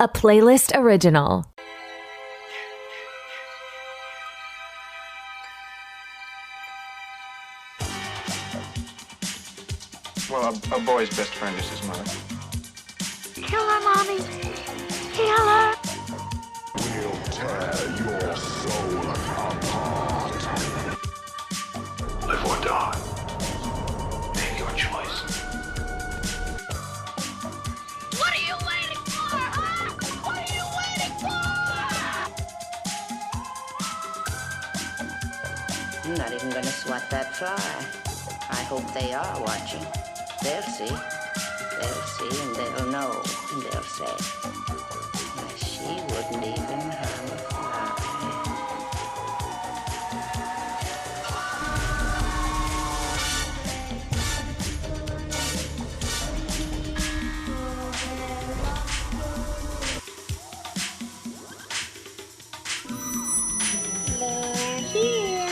a playlist original. Well, a boy's best friend is his mother. Kill her, Mommy. Kill her. We'll tear your soul apart. Live or die. Make your choice. What are you waiting for, huh? What are you waiting for? I'm not even gonna swat that fly. I hope they are watching. They'll see. They'll see and they'll know. And they'll say, "Why, she wouldn't even harm a fly." They're here.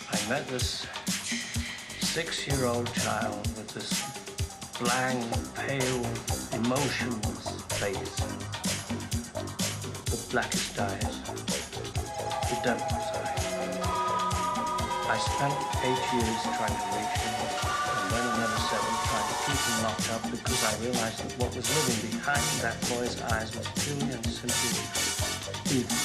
I met this 6-year-old child with this blank, pale, emotionless face, the blackest eyes, the devil's eyes. I spent 8 years trying to reach him, and then another 7 trying to keep him locked up because I realized that what was living behind that boy's eyes was purely and simply evil.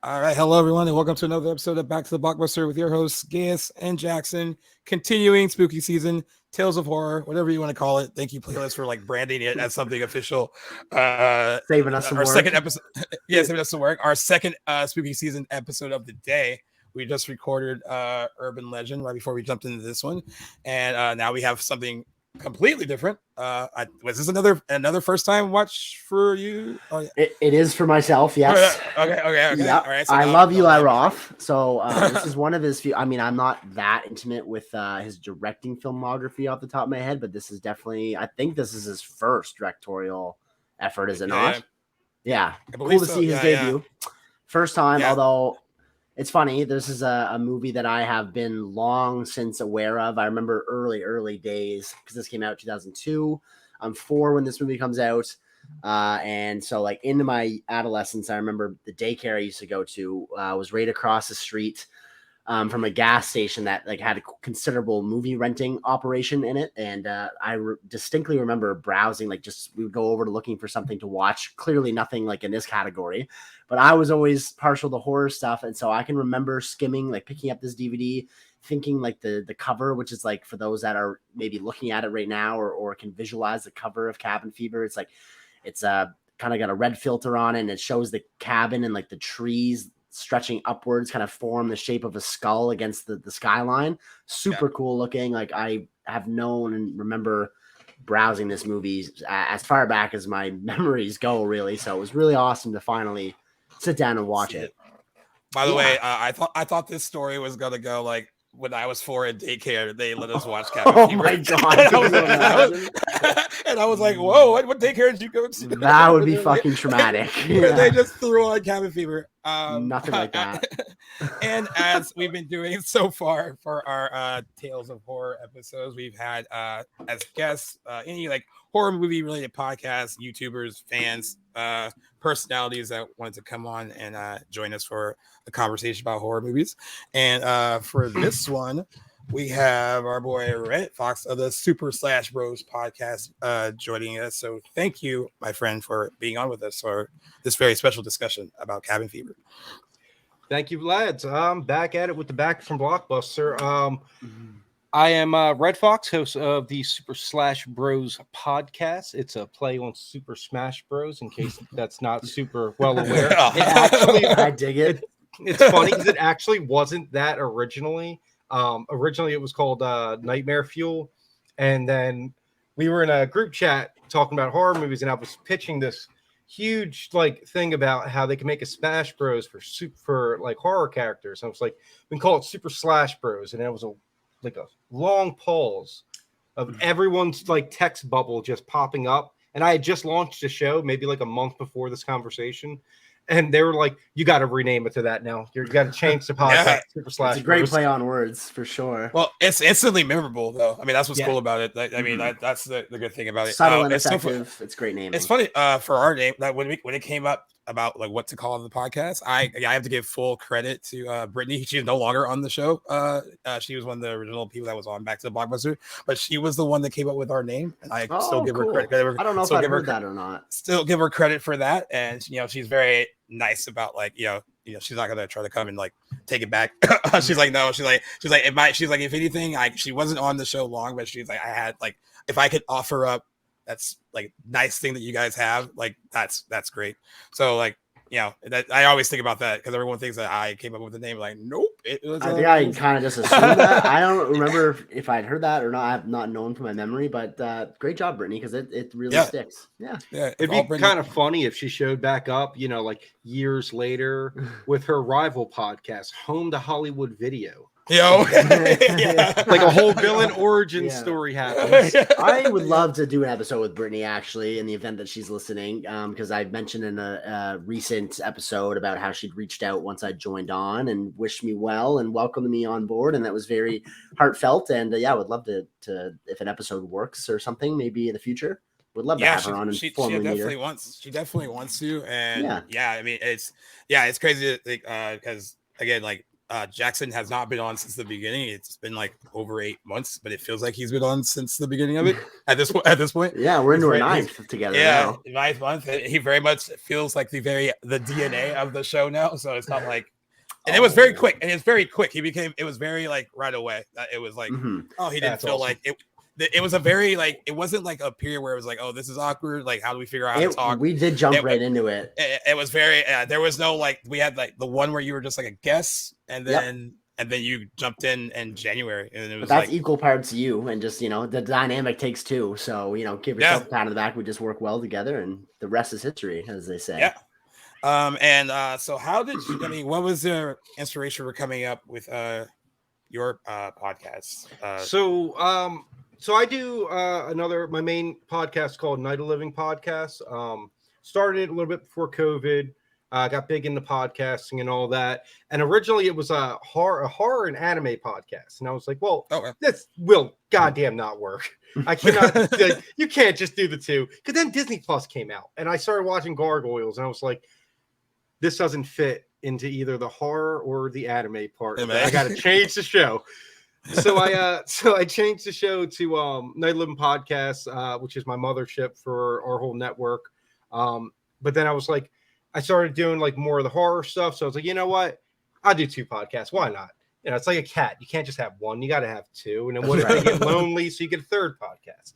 All right, hello everyone, and welcome to another episode of Back to the Blockbuster with your hosts Gaius and Jackson. Continuing spooky season, Tales of Horror, whatever you want to call it. Thank you, Playlist, for like branding it as something official. Saving us some our work. second episode, yeah, saving us some work. Our second spooky season episode of the day. We just recorded Urban Legend right before we jumped into this one, and now we have something completely different. Was this another first time watch for you? Oh, yeah. It is for myself, yes. Okay. Yeah. All right. So I love Eli Roth. So this is one of his few. I mean, I'm not that intimate with his directing filmography off the top of my head, but this is definitely, I think this is his first directorial effort, is it not? Yeah. Cool to see his debut. First time, although it's funny, this is a movie that I have been long since aware of. I remember early days, because this came out in 2002. I'm 4 when this movie comes out. And so like into my adolescence, I remember the daycare I used to go to was right across the street from a gas station that like had a considerable movie renting operation in it. And I distinctly remember browsing, like we would go over to looking for something to watch. Clearly nothing like in this category, but I was always partial to horror stuff. And so I can remember skimming, like picking up this DVD, thinking like the cover, which is like for those that are maybe looking at it right now or can visualize the cover of Cabin Fever. It's like, it's kind of got a red filter on it, and it shows the cabin and like the trees stretching upwards kind of form the shape of a skull against the skyline. Super cool looking. Like I have known and remember browsing this movie as far back as my memories go, really. So it was really awesome to finally sit down and watch it. By the way, I thought this story was gonna go like when I was 4 at daycare, they let us watch Cabin Fever. My God. And I was like, whoa, what daycare did you go to? That would be fucking traumatic. They just threw on Cabin Fever. Nothing like that. And as we've been doing so far for our Tales of Horror episodes, we've had as guests any like horror movie related podcasts, YouTubers, fans, personalities that wanted to come on and join us for a conversation about horror movies. And for this one, we have our boy Red Fox of the Super Slash Bros podcast joining us. So thank you, my friend, for being on with us for this very special discussion about Cabin Fever. Thank you, lads. I'm back at it with the Back from Blockbuster. I am Red Fox, host of the Super Slash Bros podcast. It's a play on Super Smash Bros. In case that's not super well aware. I dig it. It's funny because it actually wasn't that originally. Originally, it was called Nightmare Fuel, and then we were in a group chat talking about horror movies, and I was pitching this huge like thing about how they can make a Smash Bros for like horror characters. I was like, we can call it Super Slash Bros, and it was a long pause of everyone's like text bubble just popping up, and I had just launched a show maybe like a month before this conversation, And they were like, "You got to rename it to that now. You got to change the podcast." Yeah. Super slash It's a great bros." play on words for sure. Well, it's instantly memorable though. I mean, that's what's Yeah. cool about it. I mean, that's the good thing about it. Subtle and It's so effective. It's great naming. It's funny for our name that when it came up about like what to call the podcast, I have to give full credit to Brittany. She's no longer on the show. She was one of the original people that was on Back to the Blockbuster, but she was the one that came up with our name, and I still give her credit. I don't know if I heard that or not. Still give her credit for that, and she's very nice about like she's not gonna try to come and like take it back. She's like no, she's like if anything, she wasn't on the show long, but she's like I had like if I could offer up that's like nice thing that you guys have, like that's great. So like that I always think about that because everyone thinks that I came up with the name. Like nope, I think I kind of just assumed that. I don't remember if I'd heard that or not. I've not known from my memory, but great job, Brittany, because it really sticks. Yeah, it'd be kind of funny if she showed back up, like years later with her rival podcast, Home to Hollywood Video. Like a whole villain origin story happens. I would love to do an episode with Brittany actually in the event that she's listening, because I mentioned in a recent episode about how she'd reached out once I joined on and wished me well and welcomed me on board, and that was very heartfelt. And I would love to if an episode works or something maybe in the future. Would love to have her on and formally meet her. She definitely wants to, and I mean it's crazy to think because again like. Jackson has not been on since the beginning. It's been like over 8 months, but it feels like he's been on since the beginning of it. At this point, yeah, we're into our ninth together. Yeah, now. 9th month. He very much feels like the DNA of the show now. So it's not like, and it was very quick. And it's very quick. It was very like right away. It was like, he didn't feel like it. It was a very like it wasn't like a period where it was like, oh, this is awkward, like how do we figure out how to talk? We did jump right into it. It was very there was no like we had like the one where you were just like a guest and then you jumped in January, and it was that's like, equal parts you, and just the dynamic takes two, so give yourself a pat on the back. We just work well together, and the rest is history, as they say. So how did you, I mean, what was the inspiration for coming up with your podcast? So I do my main podcast called Night of Living Podcast. Started a little bit before COVID. Got big into podcasting and all that. And originally it was a horror and anime podcast. And I was like, well, this will goddamn not work. I cannot. You can't just do the two. Because then Disney Plus came out, and I started watching Gargoyles, and I was like, this doesn't fit into either the horror or the anime part. I got to change the show. So I changed the show to Night of Living Podcast, which is my mothership for our whole network. But then I was like, I started doing like more of the horror stuff. So I was like, you know what? I'll do 2 podcasts. Why not? It's like a cat. You can't just have one. You got to have 2. And then what if they get lonely? So you get a 3rd podcast.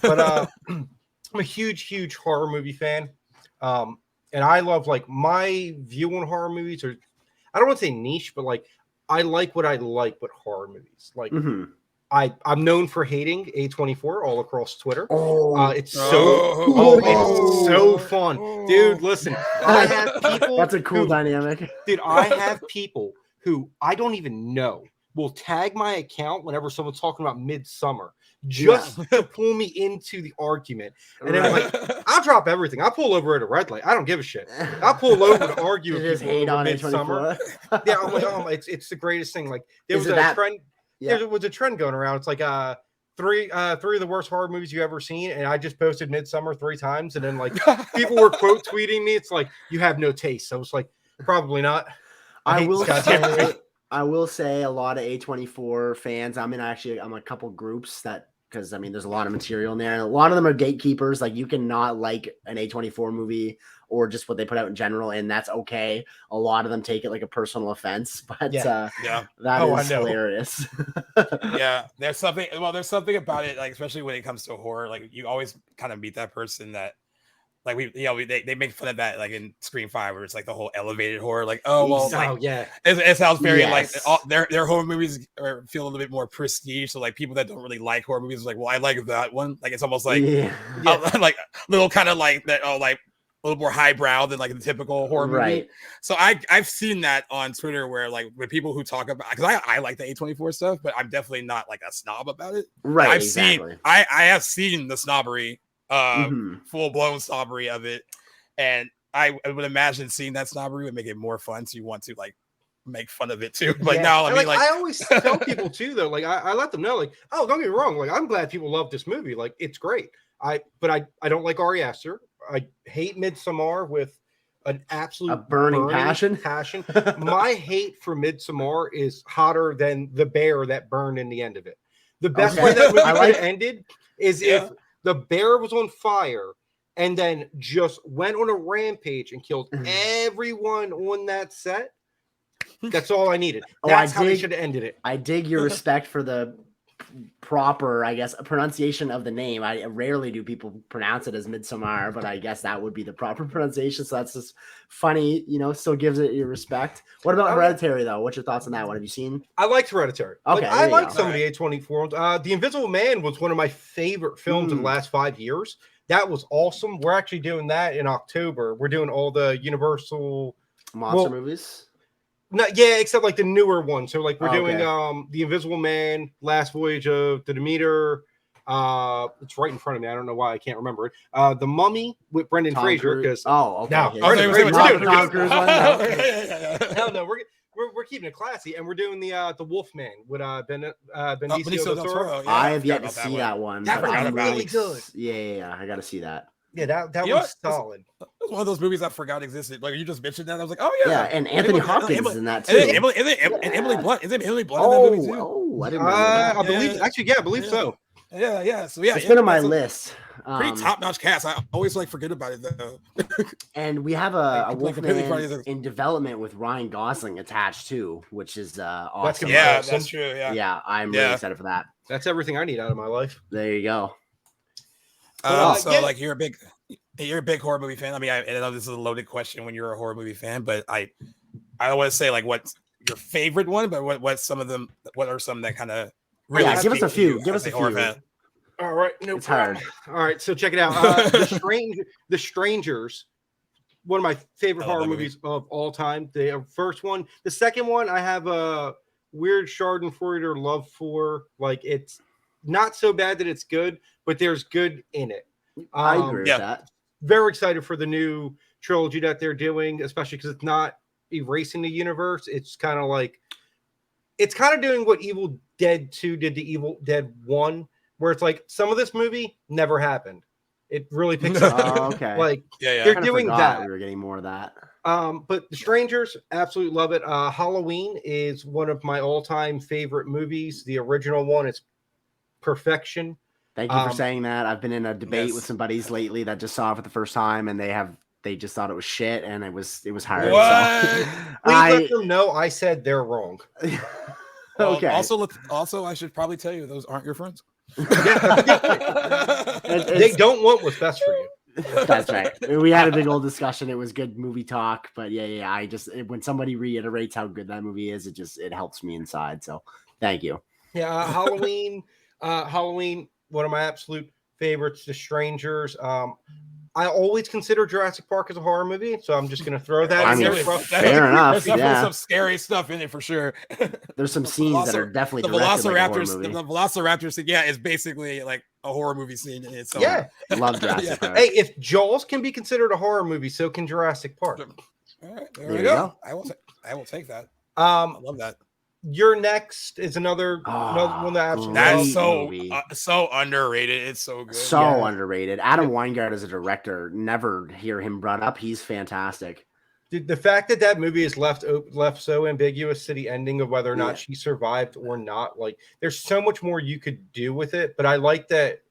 But I'm a huge horror movie fan. And I love like my view on horror movies, or I don't want to say niche, but like I like what I like with horror movies. Like I'm known for hating A24 all across Twitter. It's so fun. Dude, listen. I have people. That's a cool dynamic. Dude, I have people who I don't even know will tag my account whenever someone's talking about Midsummer just to pull me into the argument. And then I'm like, I'll drop everything. I'll pull over at a red light. I don't give a shit. I'll pull over to argue with people hate on Midsummer. Yeah, I'm like, it's the greatest thing. Like there was a trend. Yeah. There was a trend going around. It's like three of the worst horror movies you ever seen, and I just posted Midsummer 3 times, and then like people were quote tweeting me. It's like, you have no taste. So I was like, probably not. I will say a lot of A24 fans. I'm a couple groups that, because I mean there's a lot of material in there, and a lot of them are gatekeepers. Like you cannot like an A24 movie or just what they put out in general, and that's okay. A lot of them take it like a personal offense, but that is hilarious. There's something about it, like especially when it comes to horror, like you always kind of meet that person that like they make fun of that, like in Scream 5 where it's like the whole elevated horror, like it sounds very like their horror movies feel a little bit more prestige, so like people that don't really like horror movies are like, well, I like that one, like it's almost like like little kind of like that, like a little more highbrow than like the typical horror movie. So I've seen that on Twitter where like with people who talk about, because I like the A24 stuff, but I'm definitely not like a snob about it. I have seen the snobbery, full blown snobbery of it, and I would imagine seeing that snobbery would make it more fun. So you want to like make fun of it too. But Yeah. now, I And, mean, I always tell people too, though, like I let them know, like, oh, don't get me wrong, like I'm glad people love this movie, like it's great. But I don't like Ari Aster. I hate Midsommar with an absolute burning passion. My hate for Midsommar is hotter than the bear that burned in the end of it. The best way that movie could have ended is if the bear was on fire and then just went on a rampage and killed everyone on that set. That's all I needed. That's how they should have ended it. I dig your respect for the proper, I guess, pronunciation of the name. I rarely do people pronounce it as Midsommar, but I guess that would be the proper pronunciation. So that's just funny, still gives it your respect. What about Hereditary, though? What's your thoughts on that one? Have you seen? I liked Hereditary. Okay, I like some of the A24. The Invisible Man was one of my favorite films of the last 5 years. That was awesome. We're actually doing that in October. We're doing all the Universal monster movies. Except like the newer ones. So like we're doing The Invisible Man, Last Voyage of the Demeter. It's right in front of me. I don't know why I can't remember it. The Mummy with Brendan Fraser. Because no, we're keeping it classy, and we're doing the Wolfman with Benicio del Toro. I have yet to see that one. That was really good. Yeah, I got to see that. Yeah, that was solid. It was one of those movies I forgot existed. Like you just mentioned that, I was like, oh yeah. Yeah, and Anthony Hopkins is in that too. And Emily Blunt. Isn't Emily Blunt in that movie too? Oh, I didn't know. I believe so. Yeah. So yeah, it's been on my list. Pretty top-notch cast. I always forget about it though. And we have a Wolfman in development with Ryan Gosling attached too, which is awesome. That's true. Yeah, I'm really excited for that. That's everything I need out of my life. There you go. Like you're a big horror movie fan. I mean, I know this is a loaded question when you're a horror movie fan, but I don't want to say like what's your favorite one, but what are some that kind of really give us a few. Give us a few. Fan. All right, it's hard. All right, so check it out. The Strangers, one of my favorite horror movies of all time. The first one, the second one, I have a weird Schadenfreude love for. Like it's not so bad that it's good, but there's good in it. I agree with that. Very excited for the new trilogy that they're doing, especially because it's not erasing the universe. It's kind of doing what Evil Dead 2 did to Evil Dead 1, where it's like some of this movie never happened. It really picks up. Okay. Like they're doing that. We were getting more of that. But The Strangers, absolutely love it. Halloween is one of my all-time favorite movies. The original one is perfection. Thank you for saying that. I've been in a debate with some buddies lately that just saw it for the first time, and they just thought it was shit, and it was hard. What? So. Please let them know I said they're wrong. Okay. Also, I should probably tell you those aren't your friends. They don't want what's best for you. That's right. We had a big old discussion. It was good movie talk, but yeah. I just when somebody reiterates how good that movie is, it helps me inside. So thank you. Yeah, Halloween. One of my absolute favorites, The Strangers. I always consider Jurassic Park as a horror movie, so I'm just going to throw that in there. Fair enough. There's some scary stuff in it for sure. There's some scenes that are definitely the Velociraptors. Yeah, is basically like a horror movie scene in itself. Yeah, love Jurassic Park. Hey, if Jaws can be considered a horror movie, so can Jurassic Park. All right, there we go. I will take that. I love that. Your next is another one that absolutely that's so underrated. It's so good. So underrated. Adam Weingart as a director, never hear him brought up. He's fantastic. The fact that movie is left so ambiguous to the ending of whether or not she survived or not, like there's so much more you could do with it. But I like that.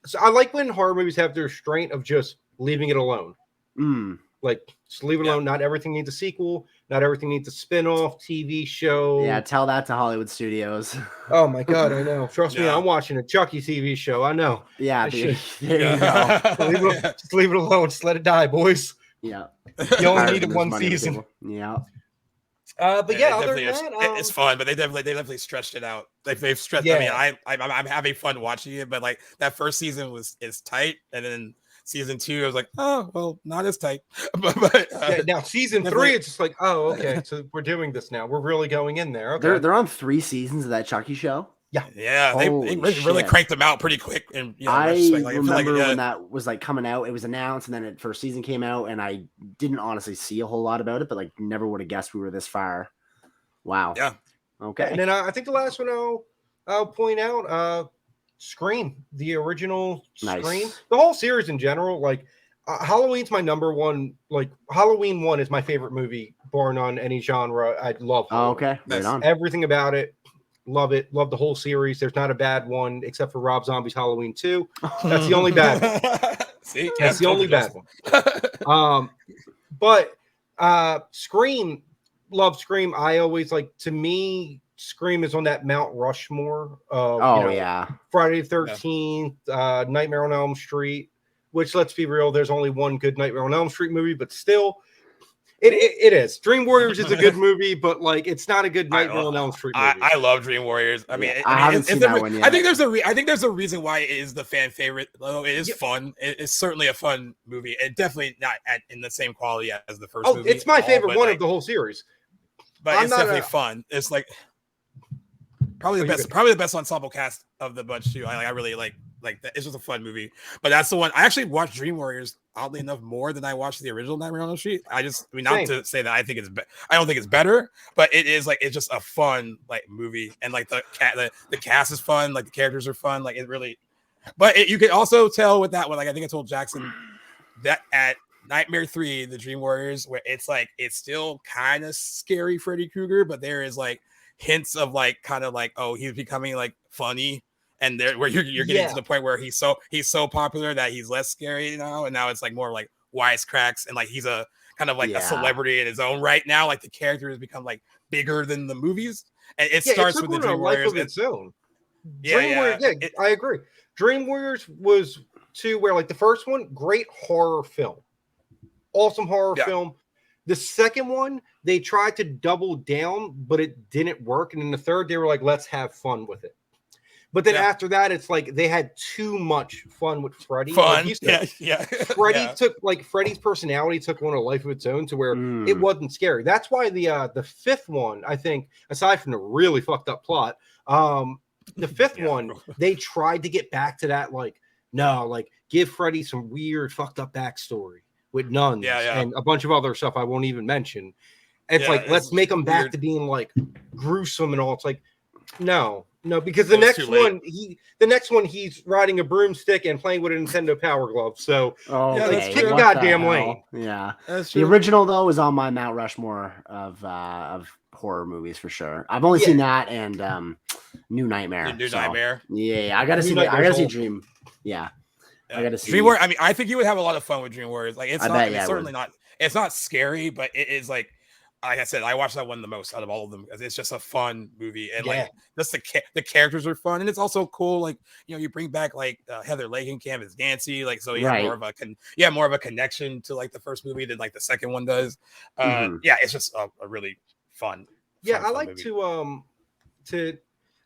So I like when horror movies have the restraint of just leaving it alone. Like just leave it alone. Not everything needs a sequel. Not everything needs a spin-off TV show. Yeah, tell that to Hollywood studios. Oh my God, I know. Trust me, I'm watching a Chucky TV show. I know. Yeah, there you go. Just leave it alone. Just let it die, boys. Yeah. You only needed one season. Yeah. But yeah, other than that, it's fun. But they definitely stretched it out. Like they've stretched. Yeah. I mean, I'm having fun watching it, but like that first season is tight, and then season 2, I was like, oh well, not as tight. but now season 3, it's just like, oh okay, so we're doing this now. We're really going in there. Okay. They're on 3 seasons of that Chucky show. Yeah, they Holy really shit. cranked them out pretty quick. And I retrospect, remember when that was like coming out, it was announced and then it first season came out, and I didn't honestly see a whole lot about it, but like never would have guessed we were this far. Wow. Yeah. Okay. And then I think the last one I'll point out, Scream, the original Nice. Scream, the whole series in general. Like Halloween's my number one. Like Halloween 1 is my favorite movie, bar none, any genre. I love. Oh, okay. Right on. Everything about it. Love it. Love the whole series. There's not a bad one except for Rob Zombie's Halloween 2. That's the only bad one. See, that's the only bad one. But Scream, love Scream. I always like, to me, Scream is on that Mount Rushmore. Yeah. Friday the 13th, Nightmare on Elm Street, which, let's be real, there's only one good Nightmare on Elm Street movie, but still, it is. Dream Warriors is a good movie, but like it's not a good Nightmare on Elm Street movie. I love Dream Warriors. I mean, I haven't seen that one yet. I think there's a reason why it is the fan favorite. Though it is fun. It's certainly a fun movie. It definitely not in the same quality as the first movie. It's my favorite one of the whole series. But it's definitely fun. It's like probably the best ensemble cast of the bunch too. I really like that. It's just a fun movie. But that's the one I actually watched Dream Warriors oddly enough more than I watched the original Nightmare on Elm Street. Not to say that I think I don't think it's better, but it is like it's just a fun like movie, and like the cast is fun, like the characters are fun, like it really. But you can also tell with that one, like I think I told Jackson that at Nightmare 3, the Dream Warriors, where it's like it's still kind of scary Freddy Krueger, but there is like hints of like kind of like, oh, he's becoming like funny, and there where you're getting to the point where he's so popular that he's less scary now, and now it's like more like wisecracks, and like he's a kind of like a celebrity in his own right now. Like the character has become like bigger than the movies, and it starts with the Dream Warriors. Its own. I agree. Dream Warriors was 2 where like the first one, great horror film, awesome horror film. The second one, they tried to double down, but it didn't work. And in the third, they were like, let's have fun with it. But then after that, it's like they had too much fun with Freddy. Freddy's personality took on a life of its own to where it wasn't scary. That's why the fifth one, I think, aside from the really fucked up plot, the fifth one, they tried to get back to that, like, no, like give Freddy some weird fucked up backstory with nuns and a bunch of other stuff I won't even mention. It's like, let's make him back to being like gruesome and all. It's like, no, because the next one he's riding a broomstick and playing with a Nintendo Power Glove. So let's pick a goddamn lane. Yeah, the original though is on my Mount Rushmore of horror movies for sure. I've only seen that and New Nightmare. Nightmare. Yeah, I gotta see. I gotta see Dream. Yeah. I gotta see Dream Warriors. I mean, I think you would have a lot of fun with Dream Warriors. Like, it's certainly not. It's not scary, but it is like I said, I watched that one the most out of all of them because it's just a fun movie, and like just the characters are fun, and it's also cool. Like, you know, you bring back like Heather Langenkamp as Nancy, like, so you have more of a connection to like the first movie than like the second one does. Yeah, it's just a really fun. I like movie.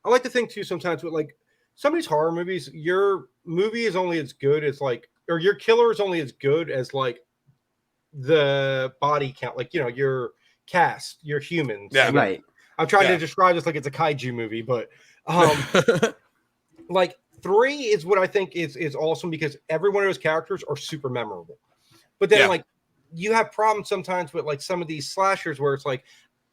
I like to think too sometimes with like some of these horror movies, your movie is only as good as like, or your killer is only as good as like the body count, like, you know, your cast, your humans. Yeah, right. I'm trying to describe this like it's a kaiju movie, but like 3 is what I think is awesome because every one of those characters are super memorable. But then like you have problems sometimes with like some of these slashers where it's like,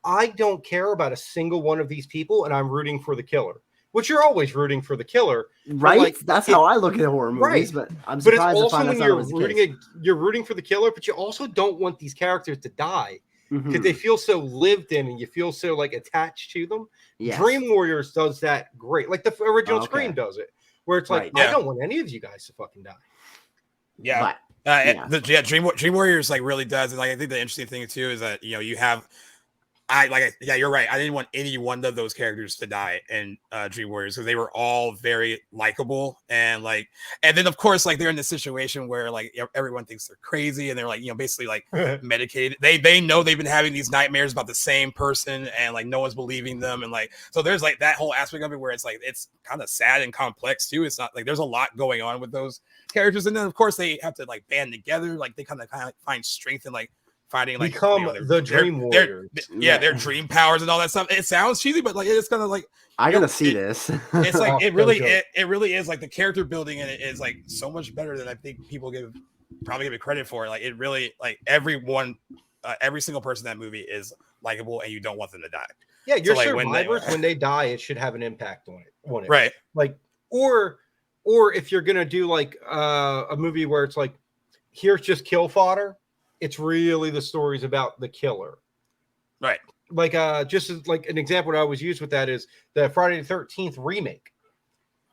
I don't care about a single one of these people and I'm rooting for the killer. Which you're always rooting for the killer, right? Like, that's how I look at horror movies. Right. But I'm surprised it's also when you're rooting for the killer, but you also don't want these characters to die because they feel so lived in and you feel so like attached to them. Yes. Dream Warriors does that great, like the original Scream does it, where it's like I don't want any of you guys to fucking die. Yeah, Dream Warriors like really does, and like I think the interesting thing too is that, you know, you have. You're right. I didn't want any one of those characters to die in Dream Warriors because they were all very likable and then of course like they're in this situation where like everyone thinks they're crazy and they're like, you know, basically like medicated. They know they've been having these nightmares about the same person and like no one's believing them, and like so there's like that whole aspect of it where it's like it's kind of sad and complex too. It's not like there's a lot going on with those characters, and then of course they have to like band together, like they kind of find strength in like finding like become the Dream Warriors. Their dream powers and all that stuff. It sounds cheesy, but like it's kind of like I gotta see this. It's like Oh, it really so it really is like the character building in it is like so much better than I think people probably give it credit for. Like it really like everyone, every single person in that movie is likable, and you don't want them to die. Yeah, your like, survivors when they die, it should have an impact on it. Right. Like or if you're gonna do like a movie where it's like here's just kill fodder, it's really the stories about the killer. Right. Like just as, like an example that I always use with that is the Friday the 13th remake.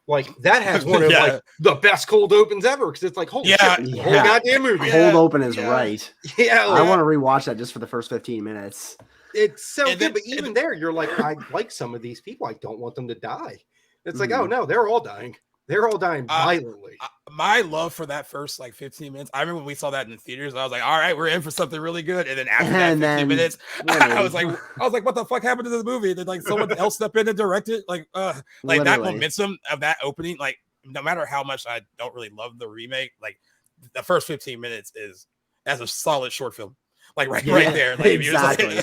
Like that has one of like the best cold opens ever because it's like holy shit, the whole goddamn movie. Cold open is right. Yeah, I want to rewatch that just for the first 15 minutes. It's so good, but even there, you're like, I like some of these people. I don't want them to die. It's like, oh no, they're all dying. They're all dying violently. My love for that first like 15 minutes. I remember when we saw that in the theaters. I was like, all right, we're in for something really good. And then after that 15 minutes, I was like, what the fuck happened to the movie? Did like someone else step in and direct it? Like that momentum of that opening, like no matter how much I don't really love the remake, like the first 15 minutes that's a solid short film. Like right there. Like, exactly.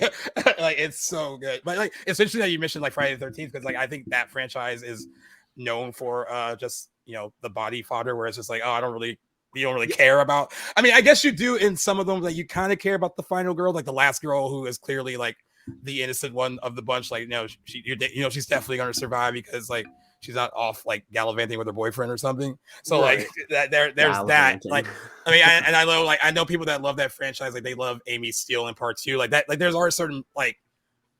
Like it's so good. But like it's interesting that you mentioned like Friday the 13th because like I think that franchise is known for just the body fodder where it's just like, oh, you don't really care about. I mean, I guess you do in some of them, like you kind of care about the final girl, like the last girl who is clearly like the innocent one of the bunch. Like, she's definitely going to survive because like she's not off like gallivanting with her boyfriend or something. So like there's that. Like, I mean, I know people that love that franchise. Like they love Amy Steele in part 2. Like that. Like there's already certain like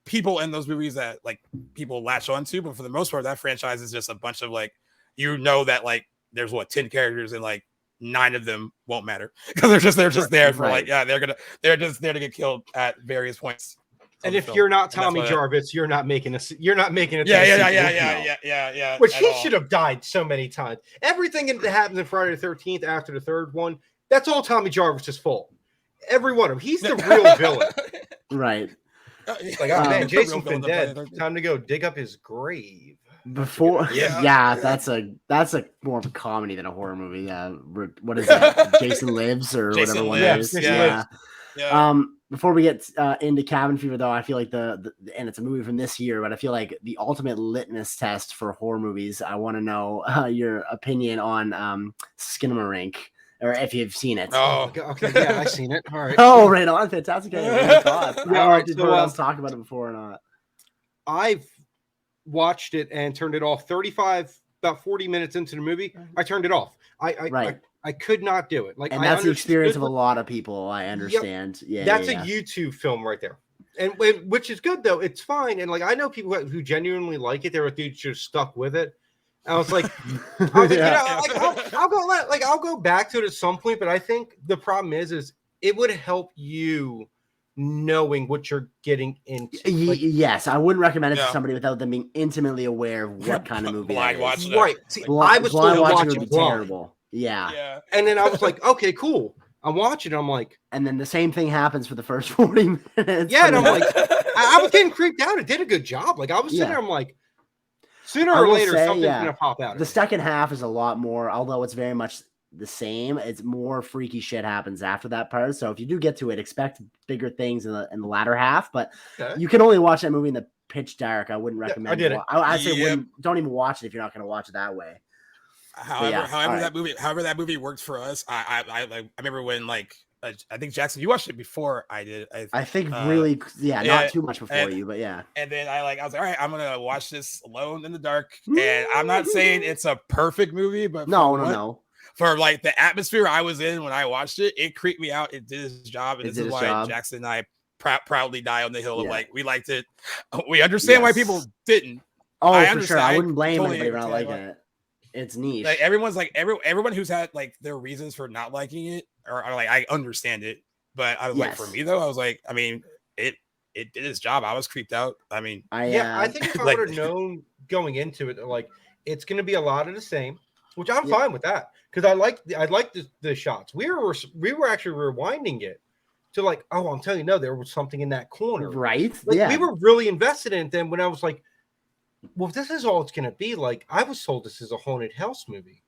people in those movies that like people latch onto, but for the most part, that franchise is just a bunch of like that like there's 10 characters and like 9 of them won't matter because they're just there for like they're just there to get killed at various points. And if you're not Tommy Jarvis, you're not making it. Yeah. Which he should have died so many times. Everything that happens in Friday the 13th after the third one, that's all Tommy Jarvis's fault. Every one of them. He's the real villain. Right. Like, oh man, Jason's been dead. Time to go dig up his grave. Before, that's a more of a comedy than a horror movie. What is that? Jason Lives or Jason whatever one Lives. it is. Yeah. Before we get into Cabin Fever, though, I feel like and it's a movie from this year, but I feel like the ultimate litmus test for horror movies. I want to know your opinion on Skinamarink. Or if you've seen it. Oh, okay. Yeah, I've seen it. All right. Oh, right on. Fantastic. I did talk about it before or not. I've watched it and turned it off. About 40 minutes into the movie, I turned it off. I could not do it. Like, and that's the experience of a lot of people. I understand. Yep. That's a YouTube film right there. And which is good though. It's fine. And like I know people who genuinely like it. There were dudes just stuck with it. I was like, I'll go back to it at some point, but I think the problem is it would help you knowing what you're getting into. Yes, I wouldn't recommend it to somebody without them being intimately aware of what kind of movie it is. Right. See, I was blind watching would be terrible. Yeah. And then I was like, okay, cool. I'm watching. I'm like, and then the same thing happens for the first 40 minutes. Yeah, and I'm like, I was getting creeped out. It did a good job. Like I was sitting there, I'm like, sooner or later, something's gonna pop out. The second half is a lot more, although it's very much the same. It's more freaky shit happens after that part. So if you do get to it, expect bigger things in the latter half. But you can only watch that movie in the pitch dark. I wouldn't recommend. I did it. I'd say don't even watch it if you're not going to watch it that way. However, that movie worked for us. I remember when like. I think Jackson, you watched it before I did. I think not too much before you, but yeah. And then I was like, all right, I'm gonna watch this alone in the dark. And I'm not saying it's a perfect movie, but no. For like the atmosphere I was in when I watched it, it creeped me out. It did its job, and this is why Jackson and I proudly die on the hill of like we liked it. We understand why people didn't. Oh, for sure. I wouldn't blame anybody for not liking it. It's niche. Like everyone's like everyone who's had like their reasons for not liking it, or like I understand it, but I was like, for me though, I was like, I mean, it did its job. I was creeped out. I mean, I think if I would have known going into it, like it's going to be a lot of the same, which I'm fine with that because I like the shots. We were actually rewinding it to like, oh, I'm telling you, no, there was something in that corner, right? Like, we were really invested in it. Then when I was like, well, if this is all it's going to be, like I was told this is a haunted house movie.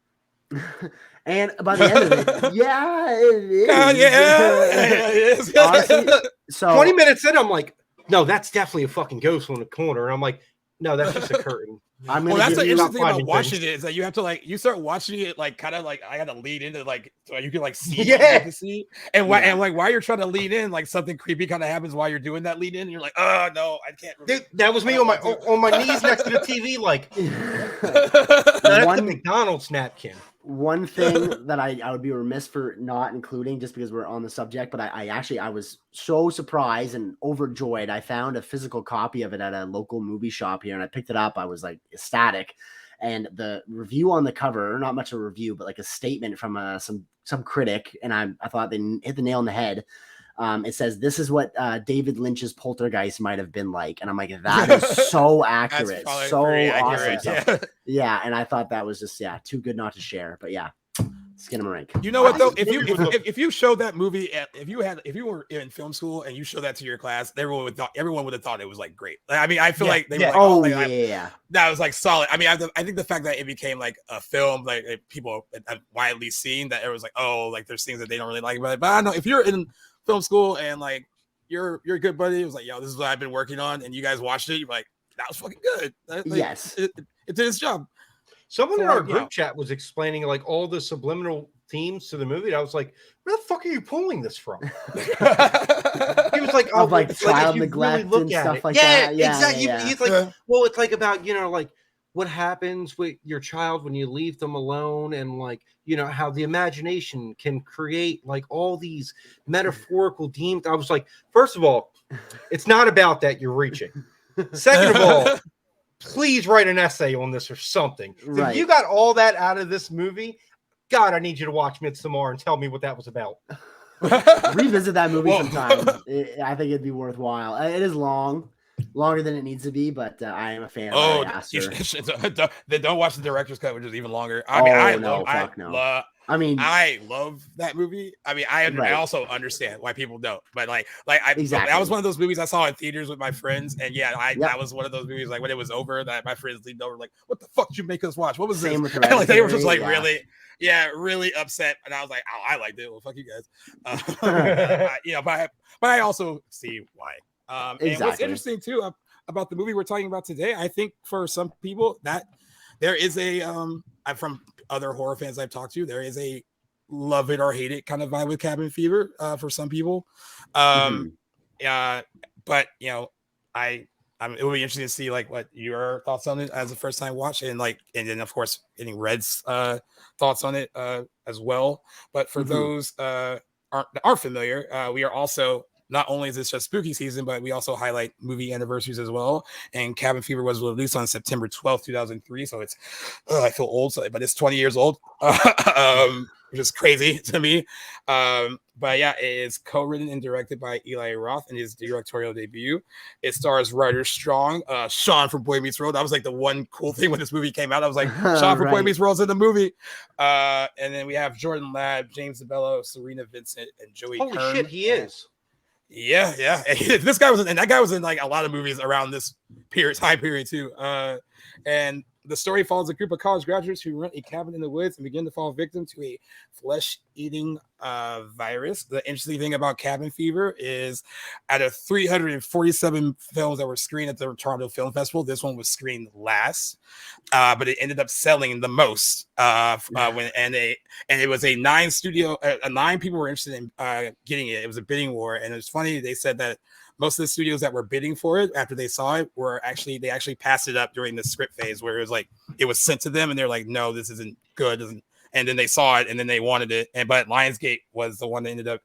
And by the end of it, yeah, it is. Yeah, it is. Honestly, so 20 minutes in, I'm like, no, that's definitely a fucking ghost on the corner. And I'm like, no, that's just a curtain. I'm Well, gonna that's give the you interesting thing about finding watching things. it is that you have to like you start watching it like kind of like I got to lead into like so you can like see what you Yeah. need to see and why and like while you're trying to lead in like something creepy kind of happens while you're doing that lead in and you're like oh no I can't. Dude, that was me on my knees next to the TV, like that's the McDonald's napkin. One thing that I would be remiss for not including just because we're on the subject, but I was so surprised and overjoyed. I found a physical copy of it at a local movie shop here and I picked it up. I was like ecstatic. And the review on the cover, not much of a review, but like a statement from some critic, and I thought they hit the nail on the head. It says, this is what David Lynch's Poltergeist might have been like. And I'm like, that is so accurate. So awesome. Accurate, yeah. And I thought that was just, too good not to share. But yeah, Skinamarink. You know what though? If you showed that movie, if you were in film school and you showed that to your class, everyone would have thought it was like great. I mean, I feel like they were like, that was like solid. I mean, I think the fact that it became like a film, like people have widely seen that it was like, oh, like there's things that they don't really like about it. But I don't know if you're in film school and like your good buddy was like, yo, this is what I've been working on, and you guys watched it, you're like, that was fucking good. Like, yes, it did its job. Someone in our group chat was explaining like all the subliminal themes to the movie. And I was like, where the fuck are you pulling this from? He was like, oh, like child neglect and stuff like that. Yeah, exactly. He's like, well, it's like about, like what happens with your child when you leave them alone and like, how the imagination can create like all these metaphorical themes. I was like, first of all, it's not about that. You're reaching. Second of all, please write an essay on this or something. Right. If you got all that out of this movie, God, I need you to watch Midsommar and tell me what that was about. Revisit that movie sometime. I think it'd be worthwhile. It is longer than it needs to be, but I am a fan of then don't watch the director's cut, which is even longer. I love that movie. I mean, I also understand why people don't, but that was one of those movies I saw in theaters with my friends, and that was one of those movies like when it was over that my friends leaned over like, "What the fuck did you make us watch? What was this?" Like they were just like really upset, and I was like, "Oh, I liked it. Well, fuck you guys." But I also see why. And what's interesting too about the movie we're talking about today, I think for some people that there is from other horror fans I've talked to, there is a love it or hate it kind of vibe with Cabin Fever for some people. But it would be interesting to see like what your thoughts on it as a first time watch, and then of course getting Red's thoughts on it as well. But for those aren't familiar, we are also, not only is this just spooky season, but we also highlight movie anniversaries as well. And Cabin Fever was released on September 12th, 2003. So it's, I feel old, but it's 20 years old, which is crazy to me. But yeah, it is co-written and directed by Eli Roth in his directorial debut. It stars Ryder Strong, Sean from Boy Meets World. That was like the one cool thing when this movie came out. I was like, Sean from Boy Meets World's in the movie. And then we have Jordan Ladd, James DeBello, Serena Vincent, and Joey Kern. Holy shit, he is. Yeah. This guy was in, and that guy was in like a lot of movies around this time period too. And the story follows a group of college graduates who rent a cabin in the woods and begin to fall victim to a flesh-eating virus. The interesting thing about Cabin Fever is out of 347 films that were screened at the Toronto Film Festival, this one was screened last, but it ended up selling the most. It was a 9 people were interested in getting it. It was a bidding war, and it's funny. They said that most of the studios that were bidding for it after they saw it they actually passed it up during the script phase, where it was like it was sent to them and they're like, no, this isn't good. And then they saw it and then they wanted it. But Lionsgate was the one that ended up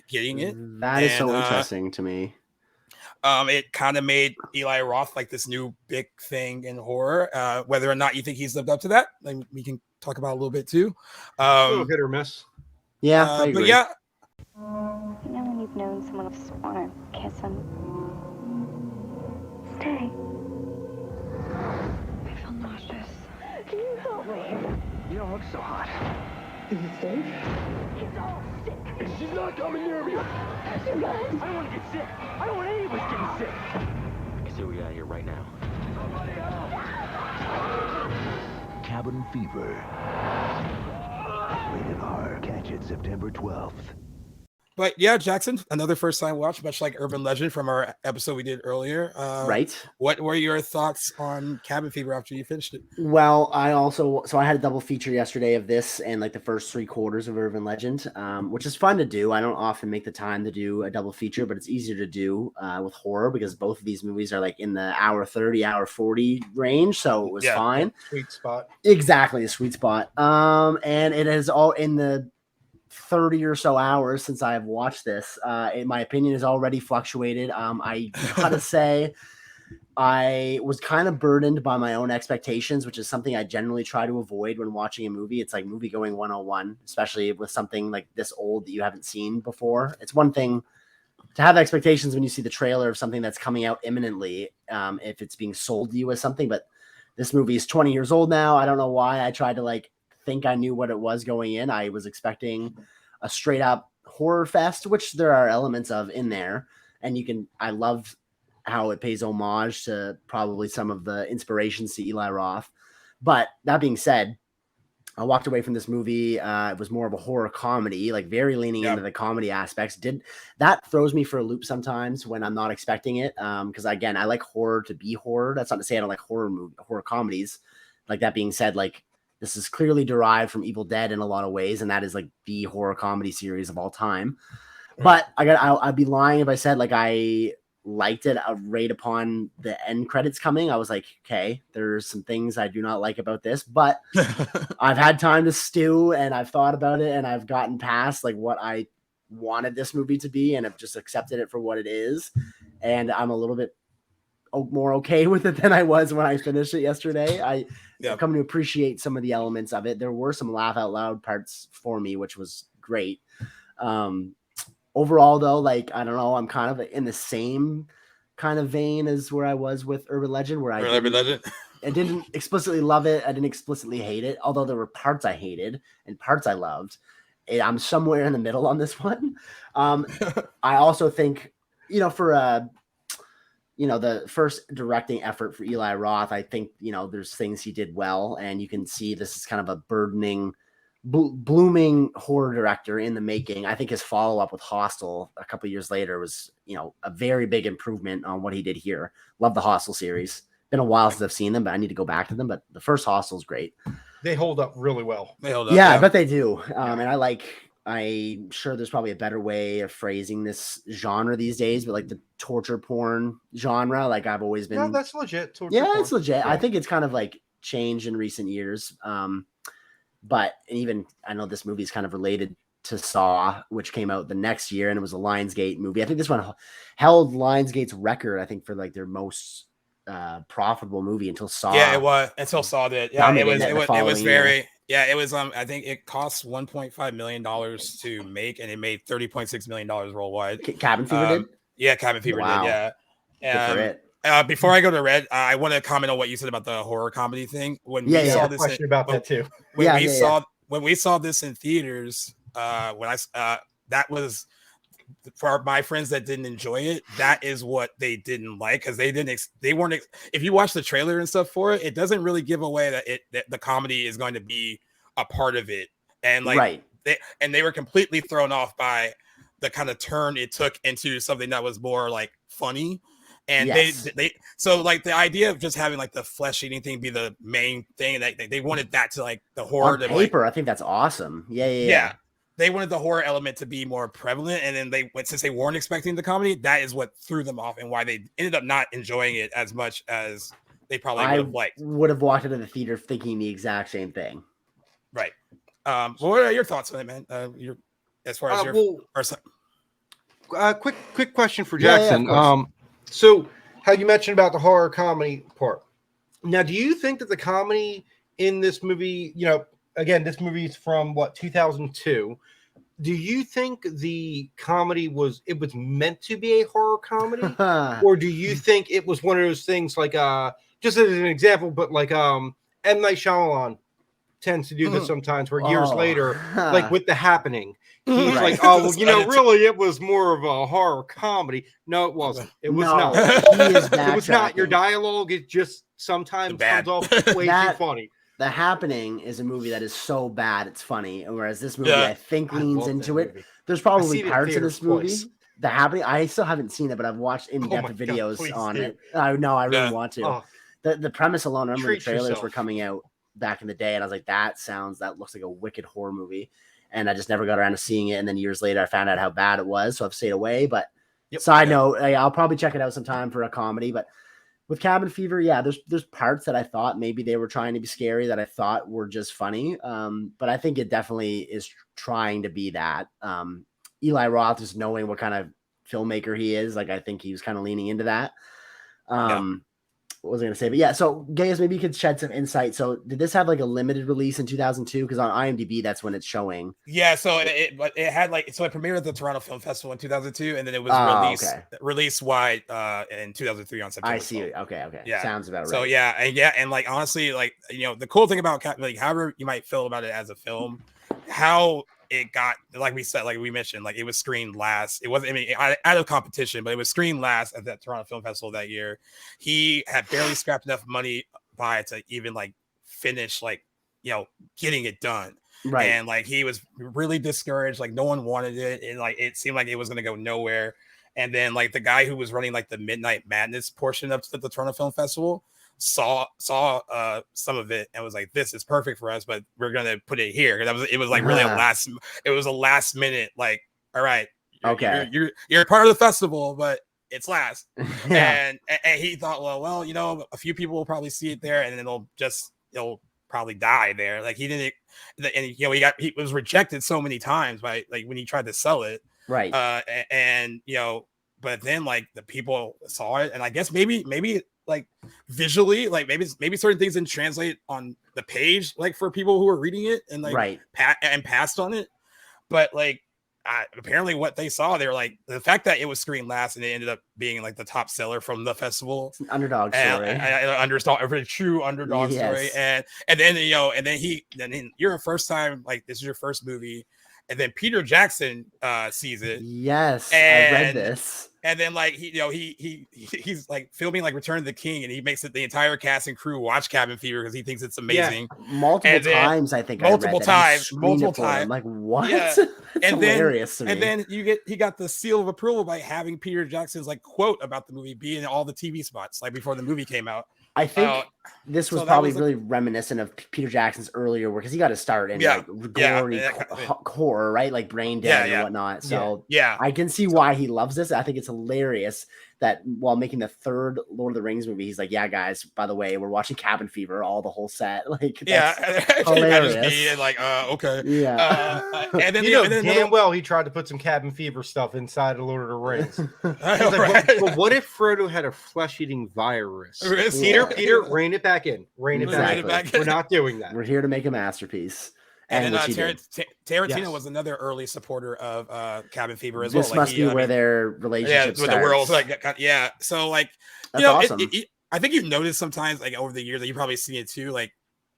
getting it. That is so interesting to me. It kind of made Eli Roth like this new big thing in horror. Whether or not you think he's lived up to that, like we can talk about a little bit too. A little hit or miss. Yeah, I agree. But yeah. You know when you've known someone who just want to kiss them? Stay. I feel nauseous. Can you help me? You don't look so hot. Is it safe? He's all sick. She's not coming near me. You guys. I don't want to get sick. I don't want any of us getting sick. I can see we get out of here right now. Cabin Fever. Rated R. Catch it September 12th. But yeah, Jackson, another first time watch, much like Urban Legend from our episode we did earlier. Right. What were your thoughts on Cabin Fever after you finished it? Well, I had a double feature yesterday of this and like the first 3/4 of Urban Legend, which is fun to do. I don't often make the time to do a double feature, but it's easier to do with horror because both of these movies are like in the hour 30, hour 40 range. So it was fine. Sweet spot. Exactly. The sweet spot. And it is all in the 30 or so hours since I have watched this. In my opinion has already fluctuated. I gotta say I was kind of burdened by my own expectations, which is something I generally try to avoid when watching a movie. It's like movie going 101, especially with something like this old that you haven't seen before. It's one thing to have expectations when you see the trailer of something that's coming out imminently, if it's being sold to you as something, but this movie is 20 years old now. I don't know why I tried to like think I knew what it was going in. I was expecting a straight up horror fest, which there are elements of in there. And I love how it pays homage to probably some of the inspirations to Eli Roth. But that being said, I walked away from this movie. It was more of a horror comedy, like very leaning into the comedy aspects. That throws me for a loop sometimes when I'm not expecting it. Because again, I like horror to be horror. That's not to say I don't like horror comedies. Like that being said, like this is clearly derived from Evil Dead in a lot of ways, and that is like the horror comedy series of all time. But I'd be lying if I said like I liked it right upon the end credits coming. I was like, okay, there's some things I do not like about this, but I've had time to stew and I've thought about it and I've gotten past like what I wanted this movie to be and have just accepted it for what it is. And I'm a little bit more okay with it than I was when I finished it yesterday. I've come to appreciate some of the elements of it. There were some laugh out loud parts for me, which was great. Overall, though, like, I don't know, I'm kind of in the same kind of vein as where I was with Urban Legend, where I didn't explicitly love it. I didn't explicitly hate it, although there were parts I hated and parts I loved. I'm somewhere in the middle on this one. I also think, for the first directing effort for Eli Roth, I think, there's things he did well, and you can see this is kind of a burdening, blooming horror director in the making. I think his follow-up with Hostel a couple years later was, a very big improvement on what he did here. Love the Hostel series. Been a while since I've seen them, but I need to go back to them. But the first Hostel is great. They hold up really well. Yeah, I bet they do. And I'm sure there's probably a better way of phrasing this genre these days, but like the torture porn genre, like I've always been. No, that's legit. Porn. It's legit. Yeah. I think it's kind of like changed in recent years. But even I know this movie is kind of related to Saw, which came out the next year, and it was a Lionsgate movie. I think this one held Lionsgate's record, I think, for like their most profitable movie until Saw. Yeah, it was until Saw did. Yeah, it was very. Year. Yeah, it was. I think it cost $1.5 million to make, and it made $30.6 million worldwide. Cabin Fever did. Yeah, Cabin Fever did. Yeah. Good for it. Before I go to Red, I want to comment on what you said about the horror comedy thing. When we saw this, question about that too. When we saw this in theaters, that was for my friends that didn't enjoy it. That is what they didn't like because they weren't. If you watch the trailer and stuff for it, it doesn't really give away that the comedy is going to be a part of it, and they were completely thrown off by the kind of turn it took into something that was more like funny. And so like the idea of just having like the flesh eating thing be the main thing, they wanted that to like the horror on paper. I think that's awesome. Yeah. They wanted the horror element to be more prevalent, and then since they weren't expecting the comedy, that is what threw them off and why they ended up not enjoying it as much as they probably would have liked. Would have walked into the theater thinking the exact same thing. Right. Well, what are your thoughts on it, man? As far as quick question for Jackson. So how you mentioned about the horror comedy part. Now, do you think that the comedy in this movie, again, this movie is from 2002. Do you think the comedy was meant to be a horror comedy? Or do you think it was one of those things like, just as an example, but like M. Night Shyamalan tends to do this sometimes where years later, like with The Happening, he's like, really, it was more of a horror comedy. No, it wasn't. It was not. It was not. Your dialogue, it just sometimes comes off way too funny. The Happening is a movie that is so bad it's funny, and whereas this movie I think leans into it. Movie. There's probably seen it in parts of this movie. theaters twice. The Happening, I still haven't seen it, but I've watched in-depth videos please on do. it. I know I really want to. Oh, The premise alone, I remember the treat trailers yourself. were coming out back in the day, and I was like, that looks like a wicked horror movie. And I just never got around to seeing it. And then years later, I found out how bad it was, so I've stayed away. But side note, I'll probably check it out sometime for a comedy. But with Cabin Fever, yeah, there's parts that I thought maybe they were trying to be scary that I thought were just funny. But I think it definitely is trying to be that. Eli Roth, just knowing what kind of filmmaker he is, like I think he was kind of leaning into that. What was I going to say? But yeah, so Gaius, maybe you could shed some insight. So did this have like a limited release in 2002? Because on IMDb, that's when it's showing. Yeah, so it had like, so it premiered at the Toronto Film Festival in 2002, and then it was released wide in 2003 on September. I see. 12th. Okay. Yeah, sounds about right. So and like honestly, like the cool thing about like however you might feel about it as a film, how it got, like we said, like we mentioned, like it was screened last. It wasn't, out of competition, but it was screened last at that Toronto Film Festival that year. He had barely scrapped enough money by it to even like finish, like, getting it done. Right. And like he was really discouraged. Like no one wanted it. And like it seemed like it was going to go nowhere. And then like the guy who was running like the Midnight Madness portion of the Toronto Film Festival saw some of it and was like, this is perfect for us, but we're gonna put it here. It was like really a last minute, like, all right, you're part of the festival, but it's last. And he thought, well, a few people will probably see it there, and then it'll probably die there. Like he didn't, and he was rejected so many times by like when he tried to sell it, right? But then like the people saw it, and I guess maybe like visually, like maybe certain things didn't translate on the page, like for people who were reading it and like passed on it. But like apparently what they saw, they were like, the fact that it was screened last and it ended up being like the top seller from the festival. It's an underdog story. A very true underdog story. And then you're a first time, like this is your first movie. And then Peter Jackson sees it. Yes, I read this. And then like he's like filming like Return of the King, and he makes it the entire cast and crew watch Cabin Fever because he thinks it's amazing. Yeah, multiple times, I think. Multiple times. I'm like, what? Yeah. And hilarious. Then he got the seal of approval by having Peter Jackson's like quote about the movie being in all the TV spots like before the movie came out. I think this was probably really reminiscent of Peter Jackson's earlier work because he got his start in like gory horror, right? Like Brain Dead and whatnot. So I can see why he loves this. I think it's hilarious that while making the third Lord of the Rings movie, he's like, yeah, guys, by the way, we're watching Cabin Fever, all the whole set. Like, hilarious. Like, okay. Yeah. And then damn well he tried to put some Cabin Fever stuff inside of Lord of the Rings. But what if Frodo had a flesh-eating virus? Peter, rein it back in. Rein it back in. We're not doing that. We're here to make a masterpiece. And then Tarantino was another early supporter of Cabin Fever as well. This must be where their relationship with the world. So like, that's awesome. I think you've noticed sometimes like over the years that you probably seen it too. Like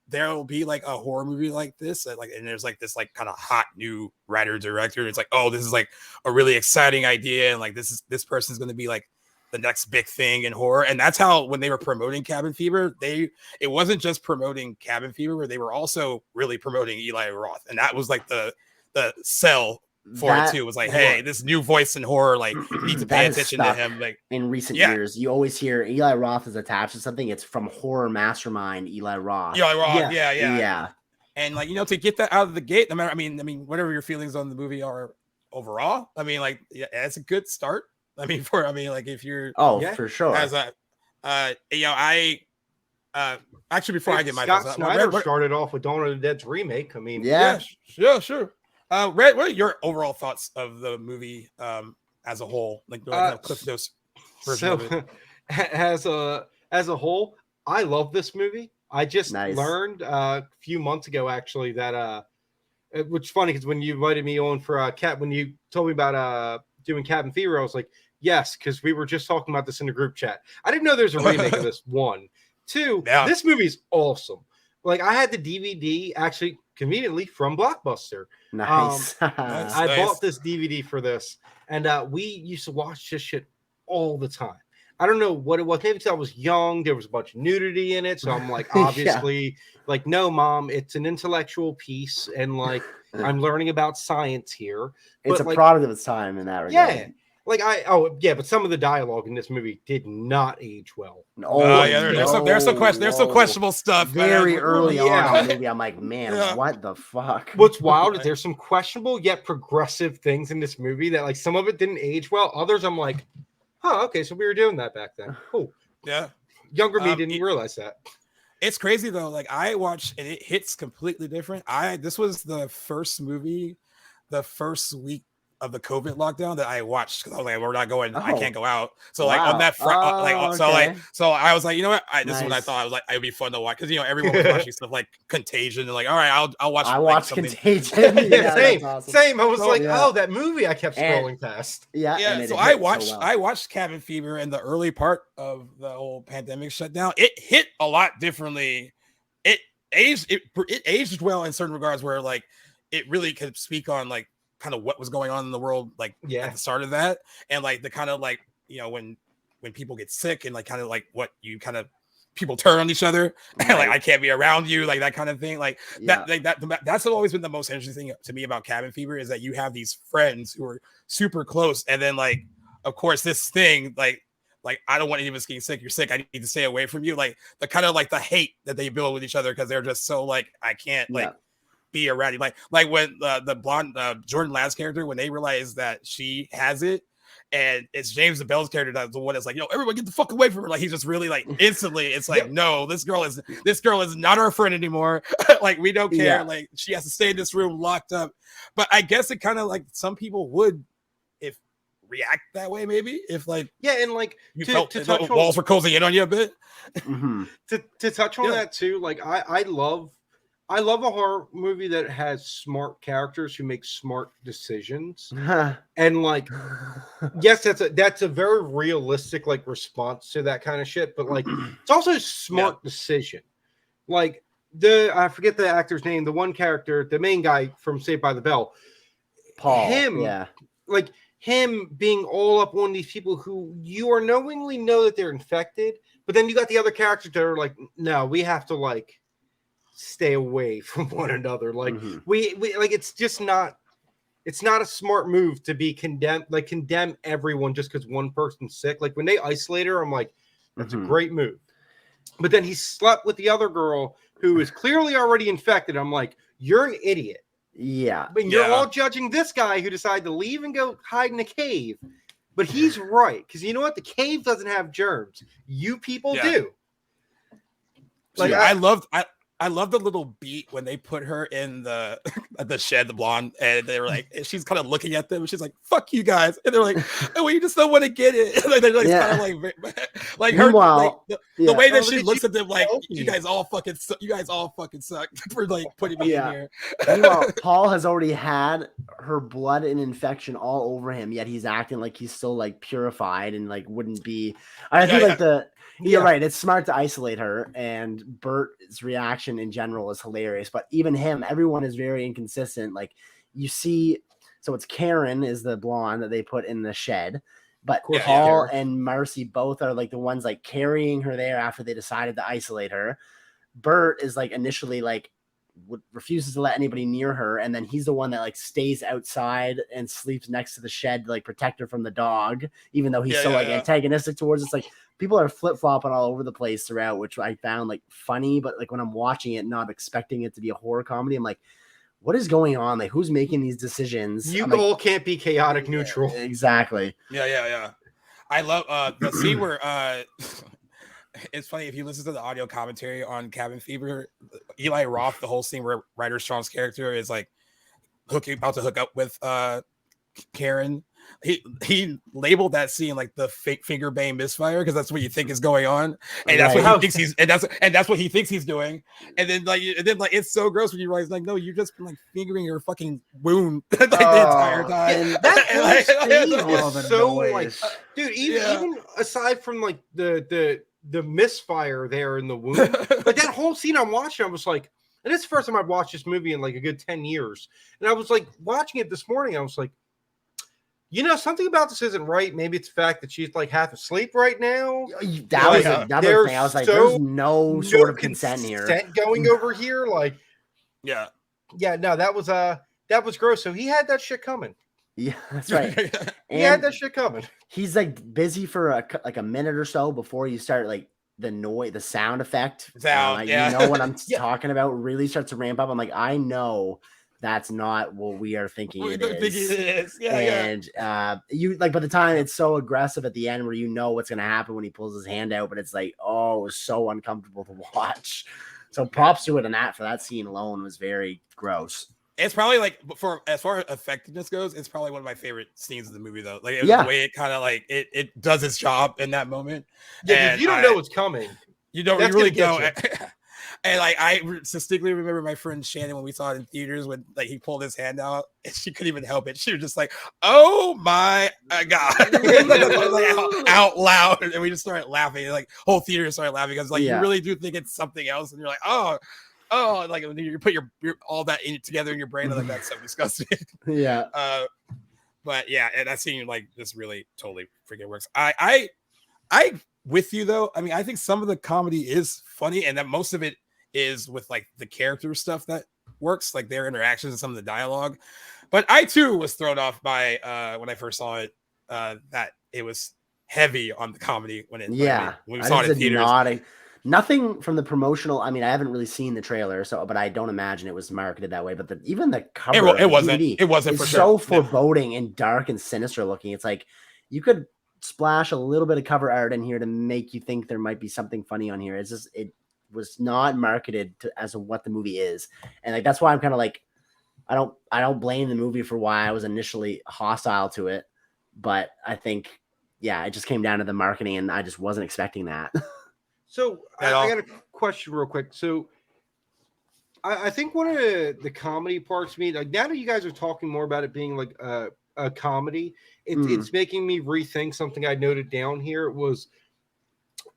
there will be like a horror movie like this, and there's like this like kind of hot new writer director. It's like, oh, this is like a really exciting idea, and like this person's going to be like the next big thing in horror. And that's how, when they were promoting Cabin Fever, it wasn't just promoting Cabin Fever, they were also really promoting Eli Roth. And that was like the sell for it too. It was like, hey, this new voice in horror, like you need to pay attention to him. Like in recent years, you always hear Eli Roth is attached to something. It's from horror mastermind Eli Roth. Yeah. And like, to get that out of the gate, no matter, I mean, whatever your feelings on the movie are overall, I mean, like, it's a good start. If you're for sure. As a actually before I get my Scott Snyder started off with Dawn of the Dead's remake. I mean, sure. Red, what are your overall thoughts of the movie as a whole? Like Cliff Notes version of it. As a whole, I love this movie. I just learned a few months ago actually that which is funny because when you invited me on for when you told me about doing Cabin Fever, I was like, yes, because we were just talking about this in the group chat. I didn't know there's a remake of this. 1, 2, this movie's awesome. Like I had the DVD actually conveniently from Blockbuster. Nice. I bought this DVD for this, and we used to watch this shit all the time. I don't know what it was. Maybe because I was young, there was a bunch of nudity in it. So I'm like, obviously, like, no, mom, it's an intellectual piece, and like I'm learning about science here. It's But, a product of its time in that regard. Yeah. Like but some of the dialogue in this movie did not age well. There's some questionable stuff. Very early on in the Yeah. movie, I'm like, man, what the fuck? What's wild is there's some questionable yet progressive things in this movie that, like, some of it didn't age well. Others, I'm like, huh, okay, so we were doing that back then. Cool. Yeah. Younger me didn't realize that. It's crazy though. Like, I watched and it hits completely different. This was the first movie, the first week of the COVID lockdown that I watched, because I was like, we're not going, I can't go out. So like on that so I was like, you know what? This is what I thought. I was like, it would be fun to watch, because everyone was watching stuff like Contagion, and like, all right, I'll watch. I watched Contagion. Same. Awesome. Same. I was that movie I kept scrolling past. Yeah. So I watched Cabin Fever in the early part of the whole pandemic shutdown. It hit a lot differently. It aged well in certain regards, where like it really could speak on like kind of what was going on in the world, like at the start of that, and like the kind of like when people get sick, and like kind of like what you kind of people turn on each other, and like I can't be around you, like that kind of thing, that's always been the most interesting thing to me about Cabin Fever, is that you have these friends who are super close, and then like of course this thing like I don't want any of us getting sick, you're sick, I need to stay away from you, like the kind of like the hate that they build with each other, because they're just so like I can't be around you, like when the blonde Jordan Ladd's character, when they realize that she has it, and it's James Bell's character that's the one that's like, everyone get the fuck away from her, like he's just really like instantly, it's like no, this girl is not our friend anymore. Like we don't care, like she has to stay in this room locked up. But I guess it kind of like some people would if react that way, maybe if like and like you felt the walls were closing in on you a bit. To touch on that too, like I love a horror movie that has smart characters who make smart decisions. And like, yes, that's a very realistic like response to that kind of shit. But like, it's also a smart decision. Like I forget the actor's name, the one character, the main guy from Saved by the Bell, Paul. Like him being all up on these people who you are knowingly know that they're infected, but then you got the other characters that are like, no, we have to like stay away from one another, like we like it's not a smart move to be condemn everyone just because one person's sick. Like when they isolate her, I'm like, that's a great move. But then he slept with the other girl who is clearly already infected. I'm like, you're an idiot. But you're all judging this guy who decided to leave and go hide in a cave. But he's right, because you know what, the cave doesn't have germs, you people do. Like I love the little beat when they put her in the shed, the blonde, and they were like, she's kind of looking at them, and she's like, "Fuck you guys," and they're like, "Oh, well, you just don't want to get it." Like they're like, kind of like her, like, the way that she looks at them, like, you guys all fucking suck for like putting me in here. Meanwhile, Paul has already had her blood and infection all over him, yet he's acting like he's still like purified and like wouldn't be. I think you're right. It's smart to isolate her, and Bert's reaction in general is hilarious. But even him, everyone is very inconsistent. Like you see, so it's Karen is the blonde that they put in the shed, but Paul and Marcy both are like the ones like carrying her there after they decided to isolate her. Bert is like initially like refuses to let anybody near her, and then he's the one that like stays outside and sleeps next to the shed to like protect her from the dog, even though he's antagonistic towards us. Like people are flip-flopping all over the place throughout, which I found like funny, but like when I'm watching it not expecting it to be a horror comedy, I'm like, what is going on? Like who's making these decisions? You all can't be chaotic neutral. Exactly. Yeah. I love the scene where it's funny if you listen to the audio commentary on Cabin Fever, Eli Roth, the whole scene where Ryder Strong's character is like about to hook up with Karen. He labeled that scene like the fake finger bang misfire, because that's what you think is going on, and that's what he thinks that's what he thinks he's doing. And then it's so gross when you realize like, no, you've just been like fingering your fucking wound the entire time. Was so like, dude, even aside from like the misfire there in the wound, like that whole scene I'm watching, I was like, and it's the first time I've watched this movie in like a good 10 years, and I was like watching it this morning, I was like, you know, something about this isn't right. Maybe it's the fact that she's like half asleep right now. That was another thing. I was like, there's no sort of consent here. Going over here, like, yeah. No, that was gross. So he had that shit coming. Yeah, that's right. He had that shit coming. He's like busy for a minute or so before you start like the sound effect. You know what I'm talking about. Really starts to ramp up. I'm like, I know that's not what we are thinking it is. You like by the time it's so aggressive at the end where you know what's gonna happen when he pulls his hand out, but it's like, oh, it was so uncomfortable to watch. So props to it, and that for that scene alone was very gross. It's probably like, for as far as effectiveness goes, it's probably one of my favorite scenes of the movie, though. Like the way it kind of like it does its job in that moment. Yeah, you don't know what's coming. You really don't. And like I distinctly remember my friend Shannon when we saw it in theaters when like he pulled his hand out and she couldn't even help it. She was just like, "Oh my god!" like, out loud, and we just started laughing. And, like whole theater started laughing because like you really do think it's something else, and you're like, "Oh, like you put your all that together in your brain, and like that's so disgusting." But yeah, and that scene like just really totally freaking works. I with you though. I mean, I think some of the comedy is funny, and that most of it is with like the character stuff that works, like their interactions and some of the dialogue. But I too was thrown off by when I first saw it, that it was heavy on the comedy when we saw it in theaters. Nothing from the promotional. I mean, I haven't really seen the trailer, but I don't imagine it was marketed that way. But even the cover, it wasn't for so foreboding and dark and sinister looking. It's like you could splash a little bit of cover art in here to make you think there might be something funny on here. It's just it was not marketed as what the movie is, and like that's why I'm kind of like I don't blame the movie for why I was initially hostile to it, but I think it just came down to the marketing, and I just wasn't expecting that. So I got a question real quick. So I think one of the comedy parts to me, like now that you guys are talking more about it being like a comedy, it's making me rethink something I noted down here. It was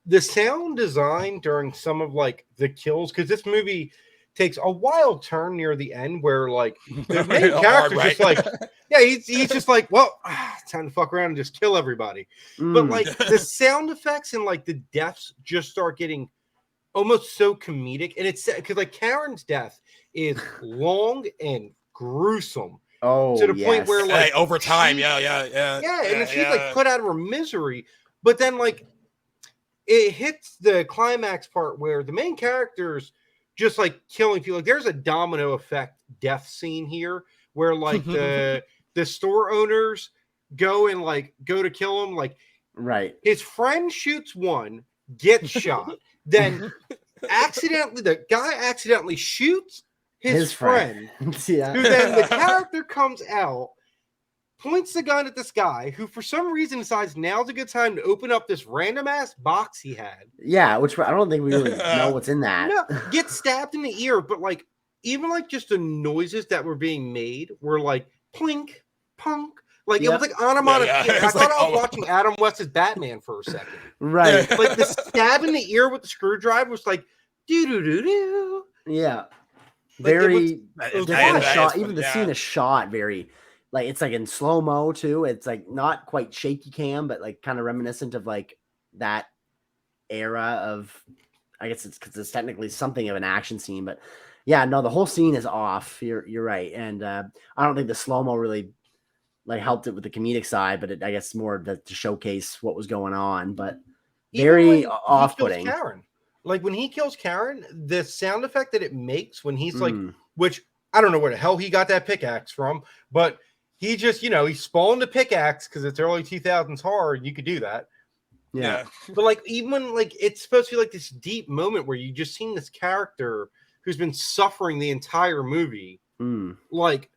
the sound design during some of like the kills, because this movie takes a wild turn near the end where like the main character's just like, he's just like, well, it's time to fuck around and just kill everybody. But like the sound effects and like the deaths just start getting almost so comedic, and it's because like Karen's death is long and gruesome. To the point where like over time, and then she's like put out of her misery, but then like it hits the climax part where the main character's just like killing people. Like there's a domino effect death scene here where like the store owners go to kill him. Like his friend shoots one, gets shot, then the guy accidentally shoots his friend, who then the character comes out, points the gun at this guy who for some reason decides now's a good time to open up this random ass box he had. Yeah, which I don't think we really know what's in that. No, gets stabbed in the ear, but like even like just the noises that were being made were like plink, punk. Like it was like onomatopoeia. I thought I was watching Adam West's Batman for a second. Right. Like the stab in the ear with the screwdriver was like doo doo doo doo. Yeah. Like, very different shot. Even the scene is shot very like it's like in slow-mo too. It's like not quite shaky cam, but like kind of reminiscent of like that era of, I guess it's because it's technically something of an action scene, but yeah, no, the whole scene is off. You're right. And I don't think the slow-mo really like helped it with the comedic side, but I guess more to showcase what was going on, but very off-putting. Like when he kills Karen, the sound effect that it makes when he's like, which I don't know where the hell he got that pickaxe from, but he just, he spawned a pickaxe because it's early 2000s horror and you could do that. Yeah. But like, even when like, it's supposed to be like this deep moment where you just seen this character who's been suffering the entire movie, like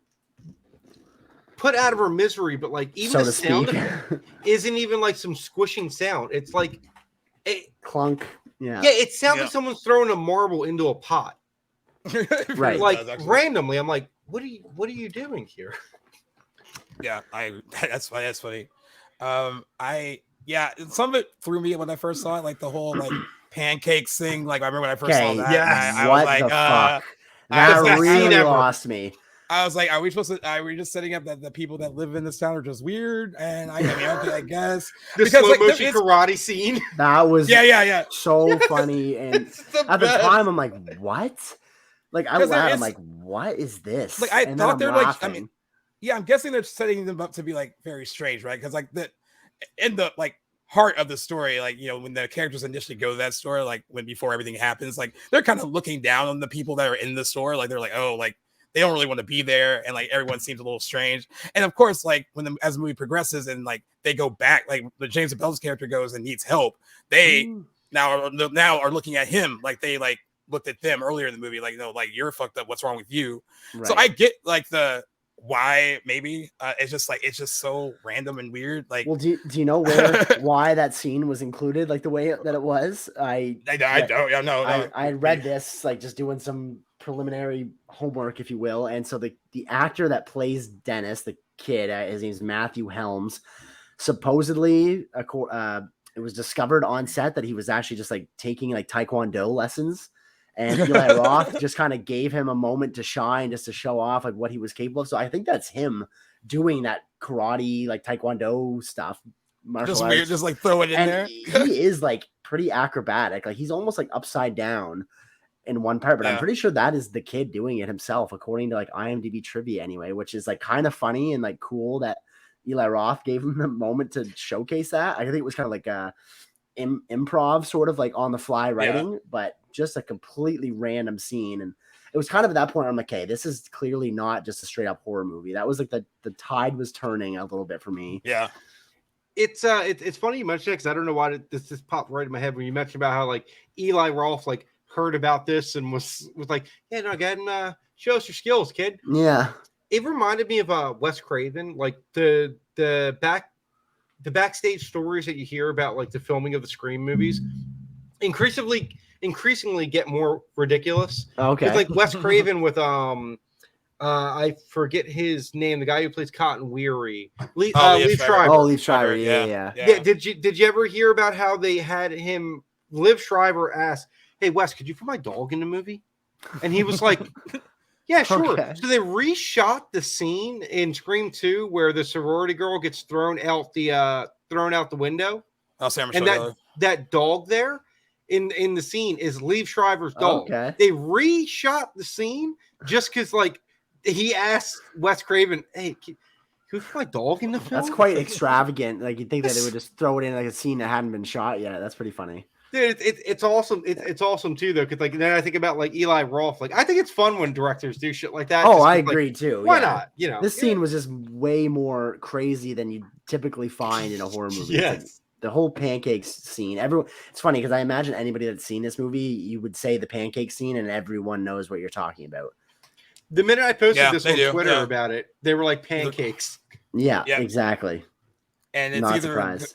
put out of her misery, but like even the sound effect isn't even like some squishing sound. It's like clunk. Yeah, it sounds like someone's throwing a marble into a pot. Right. Like randomly. I'm like, what are you doing here? Yeah, that's funny. Some of it threw me when I first saw it, like the whole like pancakes thing. Like I remember when I first saw that. I was like, fuck? That really lost me. I was like, are we just setting up that the people that live in this town are just weird? And I mean, okay, I guess The because slow like motion karate scene. That was yeah. so funny. And at the time, I'm like, what? Like out loud, I'm like, what is this? Like I and thought they're like, laughing. I mean, yeah, I'm guessing they're setting them up to be like very strange, right? Because like in the like heart of the story, like, you know, when the characters initially go to that store, like when before everything happens, like they're kind of looking down on the people that are in the store, like they're like, oh, like they don't really want to be there, and like everyone seems a little strange. And of course, like when as the movie progresses and like they go back, like the James Bell's character goes and needs help, they now are looking at him like they like looked at them earlier in the movie, like, no, like you're fucked up. What's wrong with you? Right. So I get like the why maybe it's just so random and weird. Like, well, do you know why that scene was included like the way that it was? I don't know. I read this like just doing some preliminary homework, if you will, and so the actor that plays Dennis, the kid, his name's Matthew Helms. Supposedly, it was discovered on set that he was actually just like taking like Taekwondo lessons. And Eli Roth just kind of gave him a moment to shine, just to show off like what he was capable of. So I think that's him doing that karate, like Taekwondo stuff, martial just arts. weird, just like throw it in and there. He is like pretty acrobatic. Like he's almost like upside down in one part, but I'm pretty sure that is the kid doing it himself, according to like IMDb trivia anyway, which is like kind of funny and like cool that Eli Roth gave him the moment to showcase that. I think it was kind of like a improv sort of like on the fly writing, but just a completely random scene. And it was kind of at that point I'm like, okay, this is clearly not just a straight up horror movie. That was like the tide was turning a little bit for me. Yeah. It's funny you mentioned it because I don't know why this popped right in my head when you mentioned about how like Eli Roth like heard about this and was like, yeah, no, go ahead and show us your skills, kid. Yeah. It reminded me of Wes Craven, like the backstage stories that you hear about like the filming of the Scream movies increasingly get more ridiculous. Okay. It's like Wes Craven with I forget his name, the guy who plays Cotton Weary. Leaf Schreiber. Oh, Leaf Schreiber. Yeah. Did you ever hear about how they had him? Liv Schreiber asked, "Hey Wes, could you put my dog in the movie?" And he was like, "Yeah, sure." Okay. So they reshot the scene in Scream 2 where the sorority girl gets thrown out the window. Oh, Sam, and that dog there in the scene is Liev Schreiber's dog. Okay. They reshot the scene just because like he asked Wes Craven, "Hey, can you put my dog in the film?" That's quite extravagant. Like you'd think that they would just throw it in like a scene that hadn't been shot yet. That's pretty funny. Dude, it's awesome. It's awesome too, though, because like then I think about like Eli Roth. Like I think it's fun when directors do shit like that. Oh, I agree too. Why not? You know, this scene was just way more crazy than you typically find in a horror movie. Yes. Like, the whole pancakes scene. It's funny because I imagine anybody that's seen this movie, you would say the pancake scene, and everyone knows what you're talking about. The minute I posted this on Twitter about it, they were like pancakes. Yeah, exactly. And it's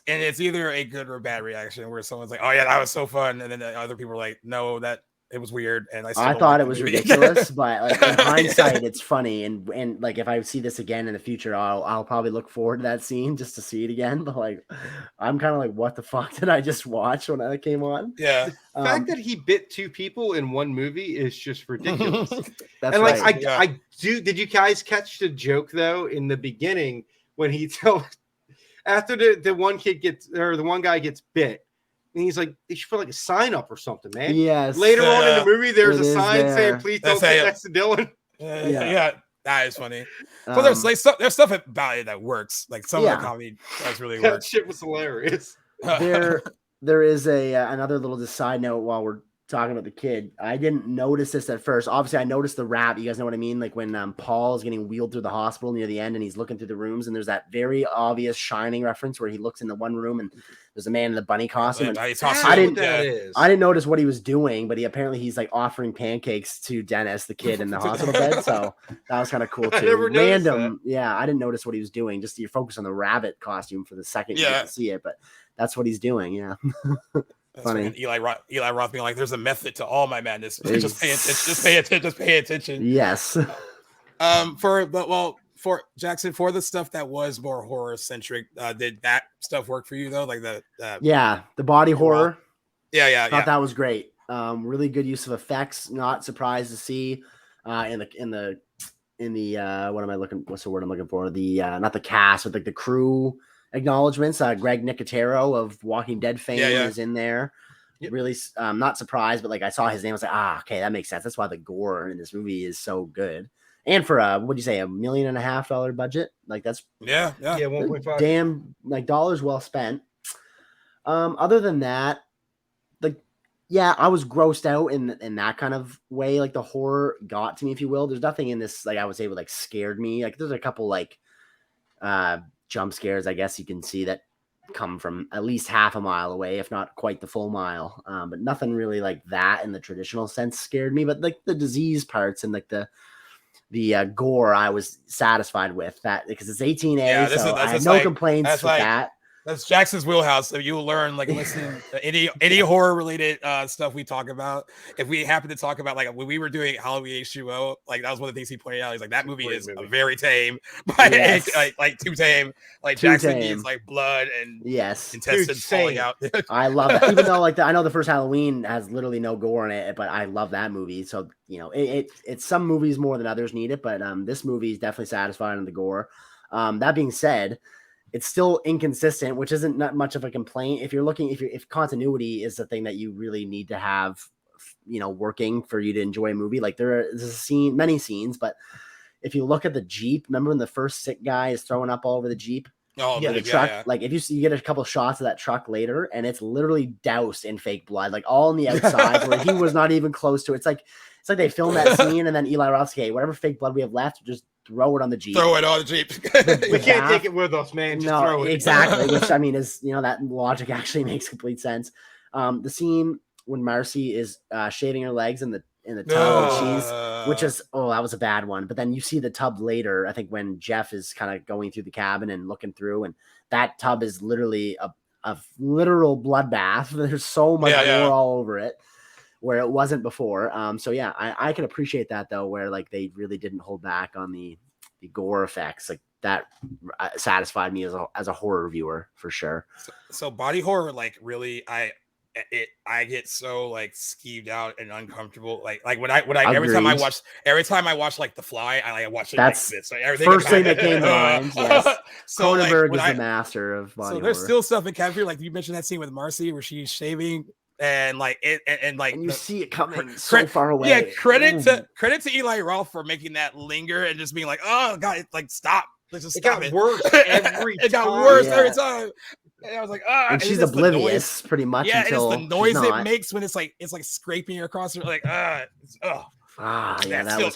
it's either a good or bad reaction where someone's like, "Oh yeah, that was so fun," and then the other people are like, "No, that it was weird." And I thought it was ridiculous, but like in hindsight, it's funny. And like if I see this again in the future, I'll probably look forward to that scene just to see it again. But like, I'm kind of like, what the fuck did I just watch when that came on? Yeah, the fact that he bit two people in one movie is just ridiculous. That's and like right. I do. Did you guys catch the joke though in the beginning when he tells? After the one kid the one guy gets bit, and he's like, they should put like a sign up or something, man. Yes. Later on in the movie, there's a sign saying, "Please don't sit next to Dylan." Yeah, that is funny. So there's like there's stuff about it that works. Like some of the comedy does really work. That shit was hilarious. There is another little side note while we're talking about the kid. I didn't notice this at first. Obviously, I noticed the rap. You guys know what I mean? Like when Paul is getting wheeled through the hospital near the end and he's looking through the rooms and there's that very obvious Shining reference where he looks in the one room and there's a man in the bunny costume. I didn't notice what he was doing, but he's like offering pancakes to Dennis, the kid in the hospital bed. So that was kind of cool too. Random. Yeah, I didn't notice what he was doing. Just you focus on the rabbit costume for the second you get to see it, but that's what he's doing. Yeah. Funny. Eli Roth being like, "There's a method to all my madness. Just pay attention." Yes. For Jackson, for the stuff that was more horror centric, did that stuff work for you though? Like the body horror. Yeah. Thought that was great. Really good use of effects. Not surprised to see in the what am I looking? What's the word I'm looking for? The not the cast, but like the crew acknowledgments. Greg Nicotero of Walking Dead fame is in there. Yep. Really, not surprised, but like I saw his name, I was like, okay, that makes sense. That's why the gore in this movie is so good. And for what'd you say, $1.5 million budget? Like that's 1.5. Damn, like dollars well spent. Other than that, like, yeah, I was grossed out in that kind of way. Like the horror got to me, if you will. There's nothing in this like I would say would like scared me. Like there's a couple like jump scares, I guess you can see that come from at least half a mile away, if not quite the full mile. But nothing really like that in the traditional sense scared me. But like the disease parts and like the gore, I was satisfied with that because it's 18A. So I have no complaints with that. That's Jackson's wheelhouse. So you'll learn, like, listening to any horror related stuff we talk about. If we happen to talk about, like, when we were doing Halloween H2O, like, that was one of the things he pointed out. He's like, that movie is very tame, but like too tame. Like Jackson needs like blood and intestines falling out. I love that. Even though like I know the first Halloween has literally no gore in it, but I love that movie. So you know, it's some movies more than others need it, but this movie is definitely satisfying in the gore. That being said, it's still inconsistent, which isn't not much of a complaint. If you're looking, if continuity is the thing that you really need to have, you know, working for you to enjoy a movie, like there's many scenes, but if you look at the Jeep, remember when the first sick guy is throwing up all over the Jeep? Oh, the truck. Yeah. Like if you get a couple shots of that truck later, and it's literally doused in fake blood, like all on the outside where he was not even close to it. It's like they filmed that scene, and then Eli Roth's, okay, whatever fake blood we have left, just throw it on the Jeep. Throw it on the Jeep. We can't take it with us, man. Just throw it. Exactly. Which I mean is, you know, that logic actually makes complete sense. The scene when Marcy is shaving her legs in the tub, which is that was a bad one. But then you see the tub later. I think when Jeff is kind of going through the cabin and looking through, and that tub is literally a literal bloodbath. There's so much gore all over it, where it wasn't before. So yeah, I can appreciate that though, where like they really didn't hold back on the gore effects. Like that satisfied me as a horror viewer for sure. So body horror, like really, I get so like skeeved out and uncomfortable. Like when I every time I watch like The Fly, I watch it. That's like this. Like, everything first thing that came to mind. Yes. So Cronenberg is the master of body horror. There's still stuff in Capture, like you mentioned that scene with Marcy where she's shaving. And like it, and like you see it coming so far away. Yeah, credit to Eli Roth for making that linger and just being like, oh god, it's like stop. Let's just stop it. Worse every it got worse every time. And I was like, and she's oblivious pretty much until it's the noise it makes when it's like scraping across her, like that was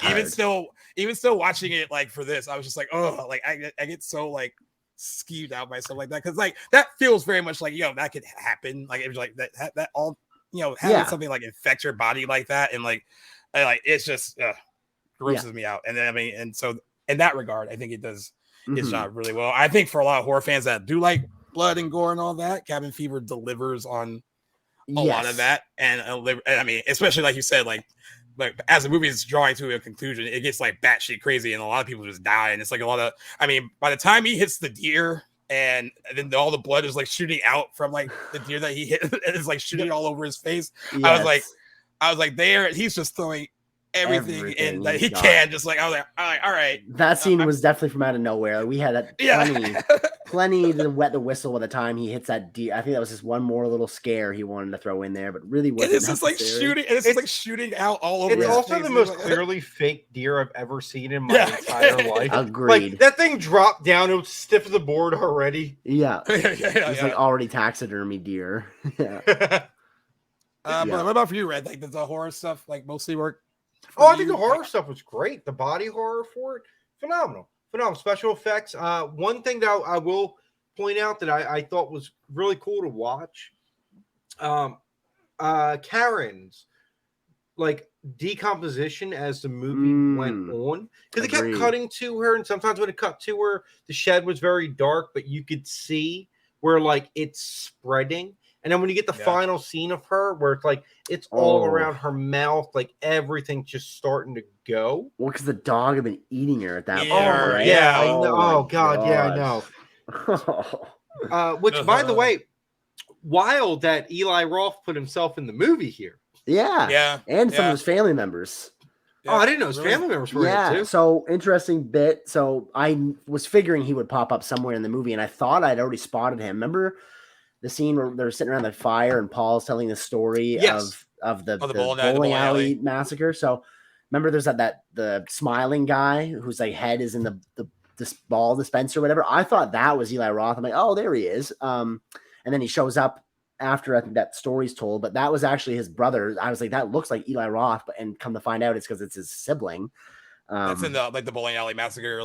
hard. even still watching it like for this, I was just like, like I get so like skewed out by stuff like that, because like that feels very much like, that could happen, like it was like that all, having something like infect your body like that, and like it's just grosses me out. And then I mean, and so in that regard, I think it does its job really well. I think for a lot of horror fans that do like blood and gore and all that, Cabin Fever delivers on a lot of that. And I mean, especially like you said, like as the movie is drawing to a conclusion, it gets like batshit crazy, and a lot of people just die. And it's like a lot of, I mean, by the time he hits the deer, and then all the blood is like shooting out from like the deer that he hit, and it's like shooting all over his face. Yes. I was like, there, he's just throwing everything in that he can. Just like I was like, all right. That scene was definitely from out of nowhere. We had that plenty to wet the whistle by the time he hits that deer. I think that was just one more little scare he wanted to throw in there, but really wasn't. It's just like shooting. It's just like shooting out all over. It's also the most clearly fake deer I've ever seen in my entire life. Agreed. Like that thing dropped down. It was stiff as the board already. Yeah, it's like already taxidermy deer. But what about for you, Red? Like, does the horror stuff like mostly work? I think the horror stuff was great. The body horror for it, phenomenal. Special effects. One thing that I will point out that I thought was really cool to watch, Karen's like decomposition as the movie went on, because it kept cutting to her, and sometimes when it cut to her, the shed was very dark, but you could see where like it's spreading. And then when you get the final scene of her, where it's like it's all around her mouth, like everything's just starting to go. Well, because the dog had been eating her at that point, right? Yeah, I know. Oh god, yeah, I know. Which, by the way, wild that Eli Roth put himself in the movie here. Yeah, and some of his family members. Oh, I didn't know his Really? family members were in it Yeah, too. so interesting bit. So I was figuring he would pop up somewhere in the movie, and I thought I'd already spotted him. Remember the scene where they're sitting around the fire and Paul's telling the story Yes. of the, Oh, the the bowling bowling alley alley. massacre? So remember there's that the smiling guy whose like head is in the this ball dispenser or whatever. I thought that was Eli Roth. I'm like, oh, there he is. And then he shows up after I think that story's told, but that was actually his brother. I was like, that looks like Eli Roth, and come to find out it's because it's his sibling. That's in the bowling alley massacre,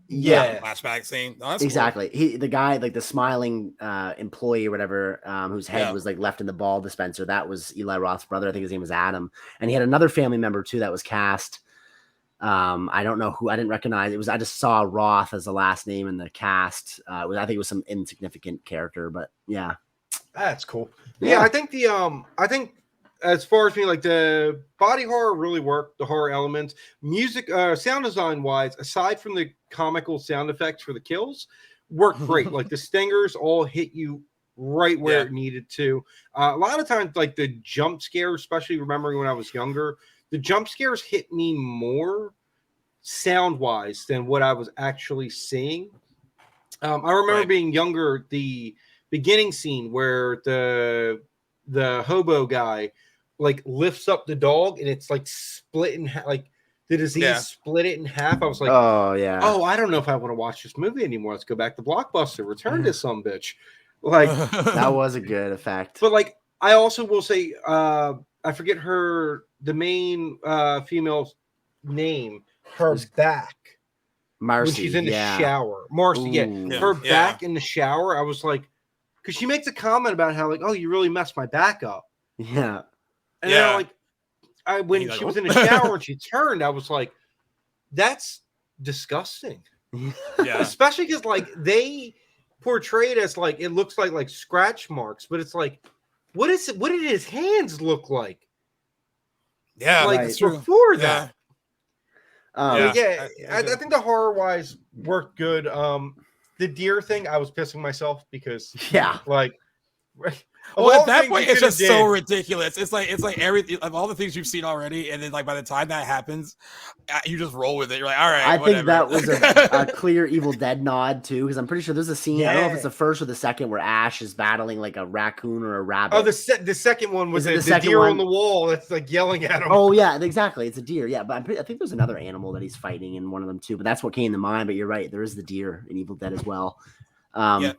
Yeah. flashback scene. Oh, that's Exactly. The guy, like the smiling employee or whatever, whose head was like left in the ball dispenser. That was Eli Roth's brother. I think his name was Adam, and he had another family member too that was cast. I don't know who. I didn't recognize. It was. I just saw Roth as the last name in the cast. I think it was some insignificant character, but yeah. That's cool. Yeah, I think I think as far as being like the body horror really worked, the horror elements, music, sound design wise, aside from the comical sound effects for the kills, worked great. Like the stingers all hit you right where it needed to. A lot of times, like the jump scares, especially remembering when I was younger, the jump scares hit me more sound wise than what I was actually seeing. I remember being younger, the beginning scene where the hobo guy like lifts up the dog and it's like split in half, like the disease split it in half. I was like, oh yeah, oh, I don't know if I want to watch this movie anymore. Let's go back to Blockbuster, return this some bitch. Like that was a good effect. But like I also will say, I forget the main female's name, her back. Marcy, when she's in the shower. Marcy, her back in the shower. I was like, because she makes a comment about how like, oh, you really messed my back up. Yeah. And then when she was in the shower and she turned, I was like, that's disgusting. Yeah. Especially because like they portray it as like it looks like scratch marks, but it's like, what did his hands look like? Yeah, like before that. I think the horror wise worked good. The deer thing, I was pissing myself because like well, at that point, it's just so ridiculous. It's like everything of all the things you've seen already, and then like by the time that happens, you just roll with it. You're like, all right. I think that was whatever. a clear Evil Dead nod too, because I'm pretty sure there's a scene. I don't know if it's the first or the second where Ash is battling like a raccoon or a rabbit. Oh, the second one was the deer on the wall that's like yelling at him. Oh yeah, exactly. It's a deer. Yeah, but I think there's another animal that he's fighting in one of them too. But that's what came to mind. But you're right, there is the deer in Evil Dead as well.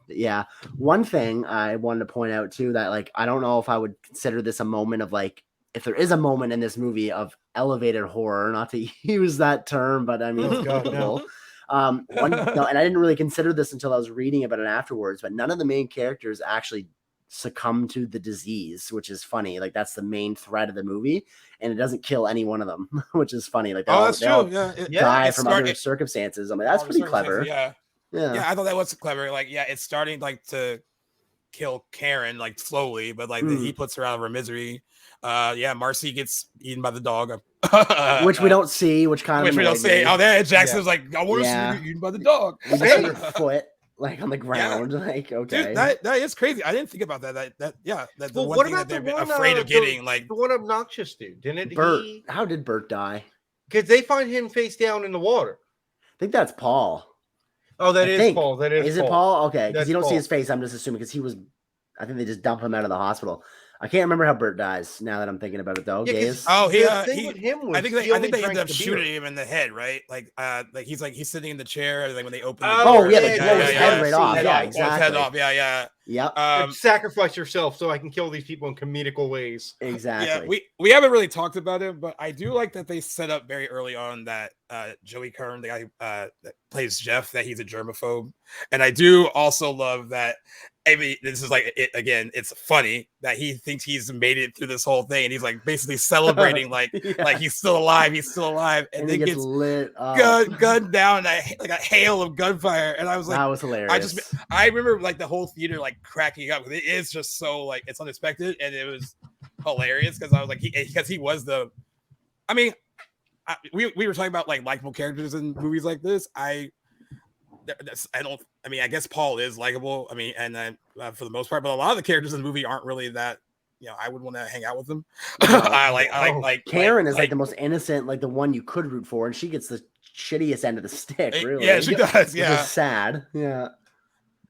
Yeah. One thing I wanted to point out too, that like I don't know if I would consider this a moment of like, if there is a moment in this movie of elevated horror, not to use that term, but I mean, and I didn't really consider this until I was reading about it afterwards, but none of the main characters actually succumb to the disease, which is funny. Like that's the main thread of the movie, and it doesn't kill any one of them, which is funny. Like that's true. Die from other circumstances. I mean, that's pretty clever. Yeah, I thought that was clever. Like, it's starting like to kill Karen like slowly, but like he puts her out of her misery. Marcy gets eaten by the dog, which we don't see. Which we don't see. Oh, there Jackson's like, I want to see you eaten by the dog. We just see her foot like on the ground. Like, okay, dude, that is crazy. I didn't think about that. That's the one thing that they're afraid of getting. Like the one obnoxious dude, didn't Bert? How did Bert die? Because they find him face down in the water. I think that's Paul. Oh, that is Paul. That is it Paul? Okay, because you don't see his face. I'm just assuming because he was. I think they just dump him out of the hospital. I can't remember how Bert dies now that I'm thinking about it though. I think they ended up shooting him in the head, right? Like he's sitting in the chair like when they open. They blow his head right off. Yeah, exactly. Head off. Yeah. Sacrifice yourself so I can kill these people in comedical ways. Exactly. Yeah, we haven't really talked about it, but I do like that they set up very early on that Joey Kern, the guy who that plays Jeff, that he's a germaphobe, and I do also love that. I mean, this is like it again. It's funny that he thinks he's made it through this whole thing, and he's like basically celebrating, like he's still alive. He's still alive, and then gets lit up, gunned down, like a hail of gunfire. And I was like, that was hilarious. I remember like the whole theater like cracking up. It is just so like it's unexpected, and it was hilarious because I was like, he was the. I mean, we were talking about like likable characters in movies like this. I guess Paul is likable. I mean, and for the most part, but a lot of the characters in the movie aren't really that I would want to hang out with them. No. I like Karen is like the most innocent, like the one you could root for, and she gets the shittiest end of the stick. Really, yeah, she does. Yeah, which is sad. Yeah.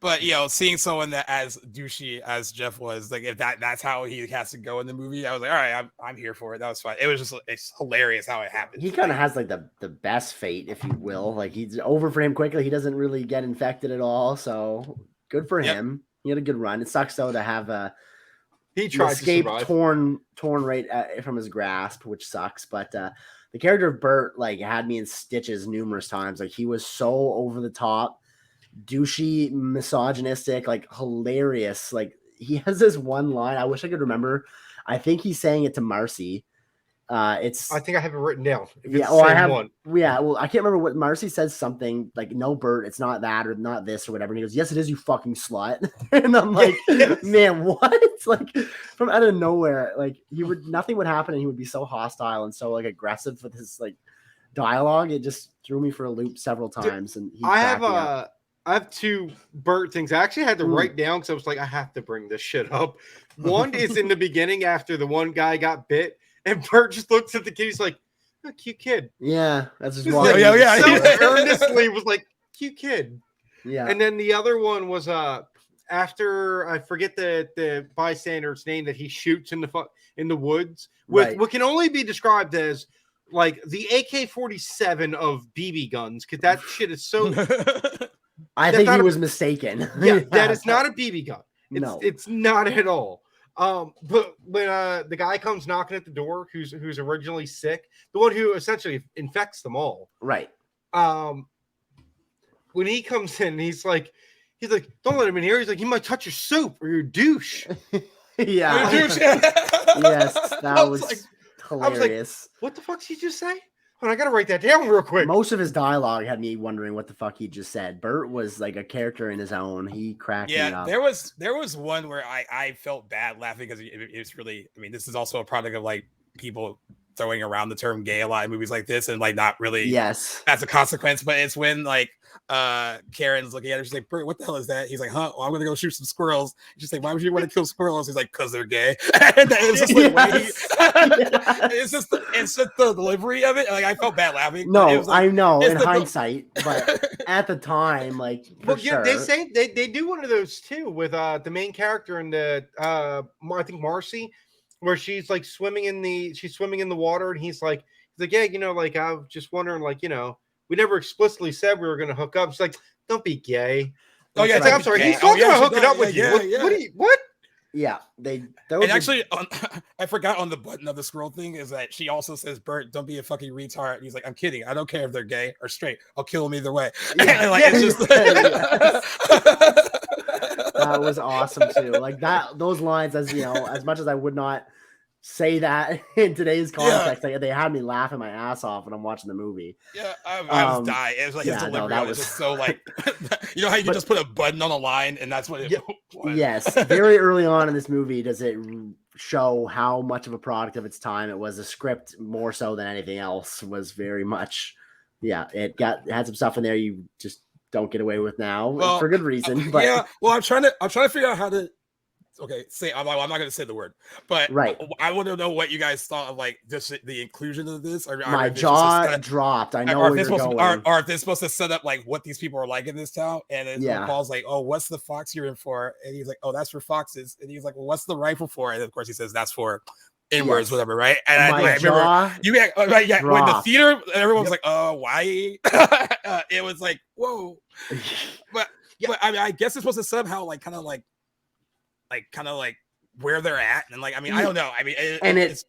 But seeing someone that as douchey as Jeff was, like if that's how he has to go in the movie, I was like, all right, I'm here for it. That was fun. It was just it's hilarious how it happened. He kind of has like the best fate, if you will. Like he's over for him quickly. He doesn't really get infected at all. So good for him. He had a good run. It sucks though to have he tried escape to torn right from his grasp, which sucks. But the character of Bert like had me in stitches numerous times. Like he was so over the top, douchey, misogynistic, like hilarious. Like he has this one line. I wish I could remember. I think he's saying it to Marcy. I think I have it written down. I have one. Yeah, well, I can't remember what Marcy says. Something like, "No, Bert, it's not that or not this or whatever." And he goes, "Yes, it is, you fucking slut." And I'm like, "Man, what?" It's like from out of nowhere, like nothing would happen, and he would be so hostile and so like aggressive with his like dialogue. It just threw me for a loop several times. And I have two Bert things. I actually had to write down because I was like, I have to bring this shit up. One is in the beginning after the one guy got bit. And Bert just looks at the kid. He's like, "A cute kid." Yeah, that's his wife. So earnestly was like, "Cute kid." Yeah. And then the other one was after I forget the bystander's name that he shoots in the woods with what can only be described as like the AK-47 of BB guns, because that shit is so. I think he was mistaken. Yeah, that is not a BB gun. It's not at all. But when the guy comes knocking at the door, who's originally sick, the one who essentially infects them all, right? When he comes in, he's like, "Don't let him in here." He's like, "He might touch your soup or your douche." Yeah. Douche. Yes, that was hilarious. I was like, "What the fuck did he just say?" And I gotta write that down real quick. Most of his dialogue had me wondering what the fuck he just said. Bert was like a character in his own. He cracked me up. There was one where I felt bad laughing because it's really. I mean, this is also a product of like people throwing around the term gay a lot in movies like this and like not really as a consequence. But it's when like Karen's looking at her, she's like, "Bert, what the hell is that?" He's like, "Huh? Well, I'm gonna go shoot some squirrels." She's like, "Why would you want to kill squirrels?" He's like, "Cause they're gay." And it's just like it's just the delivery of it. Like I felt bad laughing. No, like, I know in hindsight, but at the time, like they say they do one of those too with the main character in the I think Marcy, where she's like swimming in the water, and he's like, "Yeah, like I was just wondering, like, we never explicitly said we were going to hook up." She's like, "Don't be gay." Oh yeah, I'm sorry. He's talking about hooking up with you. What? Yeah, actually, I forgot on the button of the scroll thing is that she also says, "Bert, don't be a fucking retard." And he's like, "I'm kidding. I don't care if they're gay or straight. I'll kill them either way." It's just that was awesome too. Like those lines, as as much as I would not say that in today's context, like, they had me laughing my ass off when I'm watching the movie. Yeah, I was dying. It was like his delivery was just so like, how you can just put a button on a line and that's what it was. Yes, very early on in this movie does it show how much of a product of its time it was. The script, more so than anything else, was very much, it had some stuff in there you just don't get away with now, for good reason. But I'm trying to figure out how to. Okay, I'm not going to say the word, but I want to know what you guys thought of like just the inclusion of this. My jaw dropped. I know where you're going. Or if they're supposed to set up like what these people are like in this town, and then Paul's like, "Oh, what's the fox you're in for?" And he's like, "Oh, that's for foxes." And he's like, "Well, what's the rifle for?" And of course he says, "That's for inwards, whatever." Right? And I remember when the theater, everyone was like, "Oh, why?" It was like, "Whoa," but I mean, I guess it's supposed to somehow like kind of like where they're at, and like, I mean, I don't know. I mean,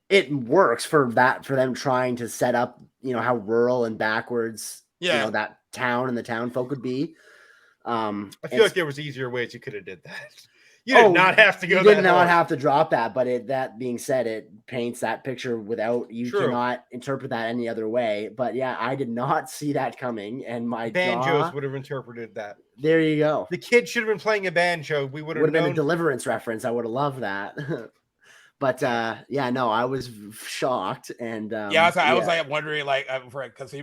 it works for them trying to set up, how rural and backwards, that town and the town folk would be. I feel like there was easier ways you could have did that. You did not have to go. You did not have to drop that, but that being said, it paints that picture without you cannot interpret that any other way. But yeah, I did not see that coming, and my banjos would have interpreted that. There you go. The kid should have been playing a banjo. We would have been a Deliverance reference. I would have loved that. But I was shocked, and I was like wondering, like, because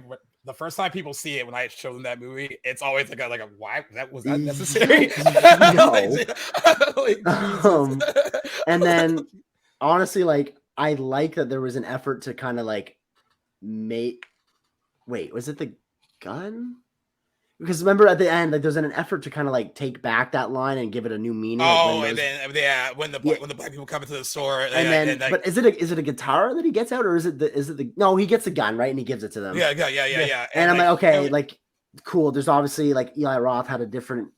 the first time people see it when I show them that movie, it's always like a why was that necessary? No. And then honestly, like, I like that there was an effort to kind of like make. Wait, was it the gun? Because remember at the end, like, there's an effort to kind of like take back that line and give it a new meaning. Oh, like, and then when the black people come into the store, and then like, but is it a guitar that he gets out, or is it the no? He gets the gun, right, and he gives it to them. Yeah. And I'm like, okay, like, cool. There's obviously like Eli Roth had a different.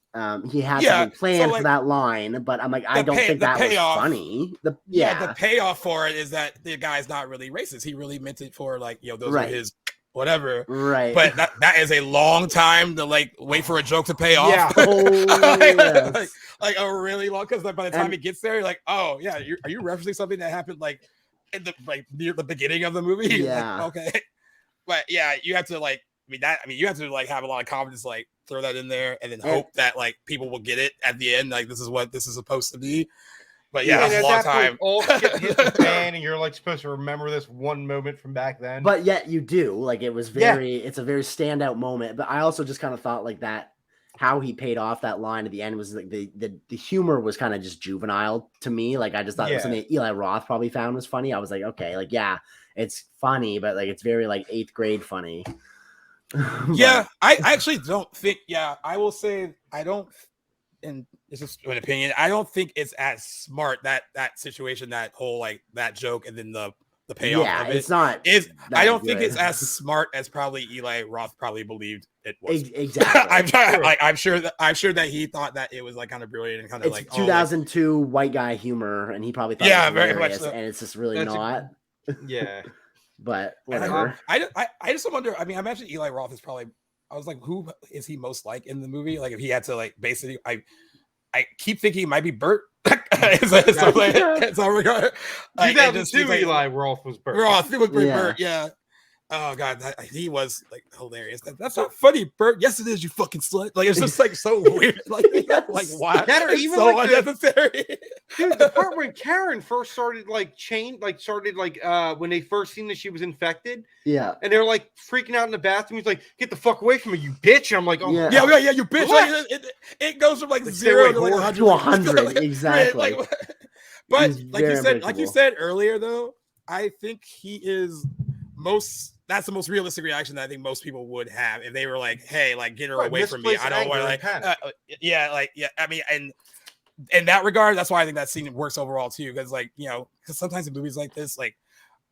He had something planned for that line, but I'm like, I don't think that was funny. The payoff for it is that the guy's not really racist. He really meant it for like, those are his whatever. Right. But that is a long time to like wait for a joke to pay off. Yeah. like a really long, because like by the time he gets there, you're like, oh yeah, are you referencing something that happened like in the like near the beginning of the movie? Yeah. Like, okay. But yeah, you have to like you have to like have a lot of confidence, like throw that in there and then hope that like people will get it at the end. Like this is what this is supposed to be. But yeah, it's a long time. All shit hits the fan, and you're like supposed to remember this one moment from back then. But yet you do. Like, it was it's a very standout moment. But I also just kind of thought like that how he paid off that line at the end was like the humor was kind of just juvenile to me. Like, I just thought it was something Eli Roth probably found was funny. I was like, okay, like, yeah, it's funny, but like it's very like 8th grade funny. Yeah, I actually don't think. Yeah, I will say I don't. And it's just an opinion. I don't think it's as smart that situation, that whole like that joke, and then the payoff. Yeah, of it it's not. I don't think it's as smart as probably Eli Roth probably believed it was. Exactly. I'm sure that he thought that it was like kind of brilliant and kind of like 2002 white guy humor, and he probably thought it was very much so. And it's just really not. Yeah, but whatever. I just wonder. I mean, I imagine Eli Roth is probably. I was like, who is he most like in the movie? Like, if he had to like basically, I keep thinking he might be Bert. It's all regard. 2002 Eli Roth was Bert. Bert, yeah. Oh god, he was like hilarious. That's not funny, Bert. Yes, it is. You fucking slut. Like, it's just like so weird. Like, like why? That even so like unnecessary. Dude, the part when Karen first started like when they first seen that she was infected. Yeah, and they're like freaking out in the bathroom. He's like, "Get the fuck away from me, you bitch!" And I'm like, "Oh yeah, you bitch!" Like, it goes from like 0 to like 100, exactly. But like you said earlier, though, I think he is that's the most realistic reaction that I think most people would have if they were like, "Hey, like, get her away from me. I don't want to like." I mean, and in that regard, that's why I think that scene works overall too. Because like, because sometimes in movies like this, like,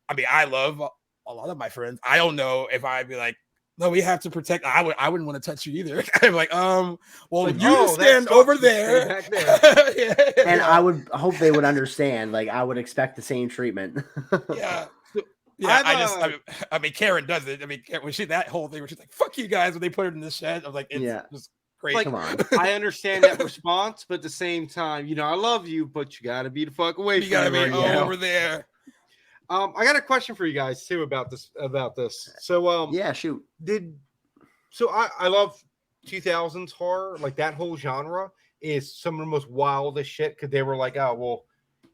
I mean, I love a lot of my friends. I don't know if I'd be like, no, we have to protect. I wouldn't want to touch you either. I'm like, well, you stand over there. Back there. And I would hope they would understand. Like, I would expect the same treatment. Yeah. Yeah, I mean, Karen does it. I mean, when that whole thing where she's like, "Fuck you guys," when they put her in the shed, I'm like, it's just great. Like, come on. I understand that response, but at the same time, I love you, but you gotta be the fuck away from me. You gotta be over there. I got a question for you guys too about this. So, yeah, shoot. I love 2000s horror. Like, that whole genre is some of the most wildest shit, because they were like, "Oh, well,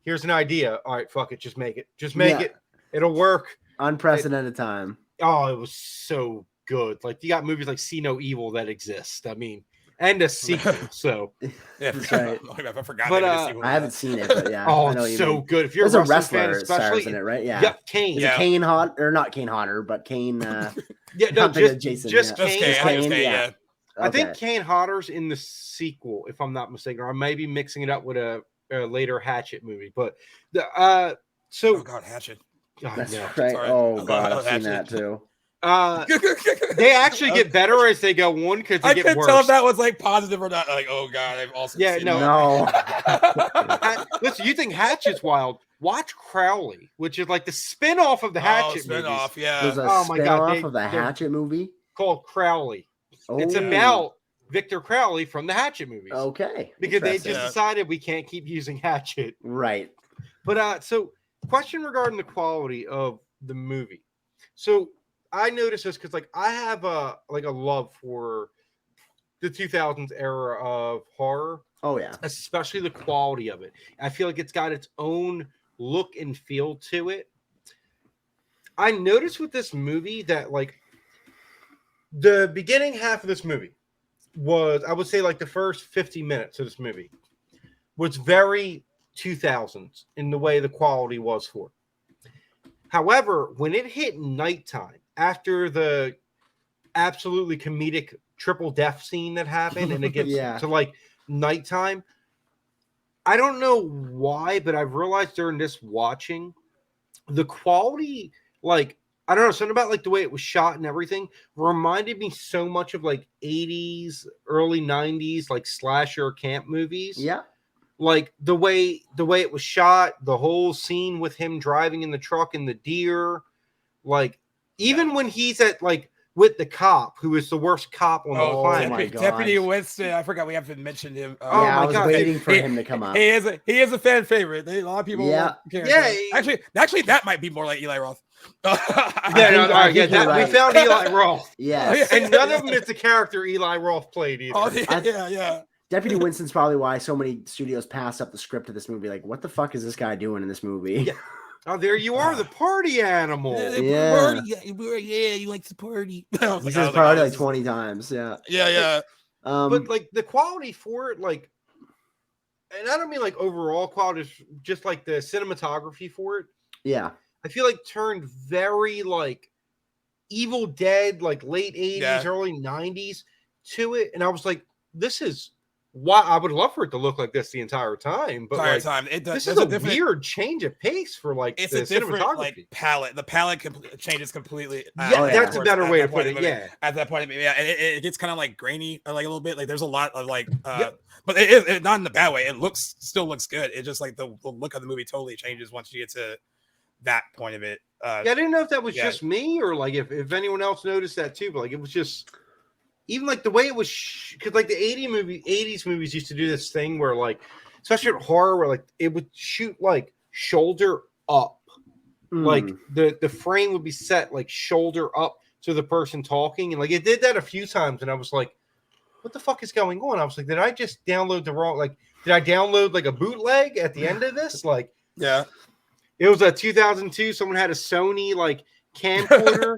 here's an idea. All right, fuck it, just make it. Just make it. It'll work." Unprecedented time. Oh, it was so good. Like, you got movies like See No Evil that exist. I mean, and a sequel. So yeah, that's right. I forgot. But I haven't seen it, but yeah. Oh, it's so good. If you're a wrestler, fan, especially in it, right? Yeah. Yep, Kane. Kane or not Kane Hodder, but Kane. Yeah, no, Jason. Just Kane. Yeah. I think Kane Hodder's in the sequel, if I'm not mistaken, or I may be mixing it up with a later Hatchet movie. But oh god, Hatchet. That's right. Sorry. Oh god, I've seen that too. They actually get better as they go on, because I couldn't tell if that was like positive or not. Like, oh god, I've also seen no. Listen, you think Hatchet's wild? Watch Crowley, which is like the spin-off of the Hatchet spin-off, movies. yeah. There's a spin-off of the Hatchet movie called Crowley. Oh. It's about Victor Crowley from the Hatchet movies. Okay. Because they just decided we can't keep using Hatchet. Right. But so question regarding the quality of the movie. So I noticed this because like I have a love for the 2000s era of horror. Oh yeah. Especially the quality of it. I feel like it's got its own look and feel to it. I noticed with this movie that like the beginning half of this movie was, I would say, like the first 50 minutes of this movie was very 2000s in the way the quality was for it. However, when it hit nighttime after the absolutely comedic triple death scene that happened and it gets to like nighttime, I don't know why, but I've realized during this watching the quality, like, I don't know, something about like the way it was shot and everything reminded me so much of like 80s, early 90s, like slasher camp movies. Yeah. Like the way it was shot, the whole scene with him driving in the truck and the deer, like even when he's at like with the cop, who is the worst cop on the planet. my God. Deputy Winston. I forgot we haven't mentioned him. I was waiting for him to come up. He is a fan favorite. A lot of people. Yeah. Actually, that might be more like Eli Roth. We found Eli Roth. Yes. And none of them is the character Eli Roth played either. Oh, yeah. Deputy Winston's probably why so many studios passed up the script of this movie. Like, what the fuck is this guy doing in this movie? Yeah. Oh, there you are, the party animal. Yeah, you like to party. He says party like 20 times. Yeah. But like the quality for it, like, and I don't mean like overall quality, just like the cinematography for it. Yeah. I feel like turned very like Evil Dead, like late 80s, early 90s to it. And I was like, this is why I would love for it to look like this the entire time. But this is a weird change of pace for like it's the a different cinematography. like palette. The palette changes completely. That's a better way to put it. Yeah, at that point, it gets kind of like grainy, like a little bit. Like there's a lot of like, but it not in the bad way. It still looks good. It's just like the look of the movie totally changes once you get to that point of it. I didn't know if that was just me or like if anyone else noticed that too. But like it was just. Even like the way it was, because like the 80s movies used to do this thing where like, especially in horror, where like it would shoot like shoulder up, like the frame would be set like shoulder up to the person talking, and like it did that a few times, and I was like, what the fuck is going on? I was like, did I just download the wrong? Like, did I download like a bootleg at the end of this? Like, yeah, it was a 2002. Someone had a Sony like camcorder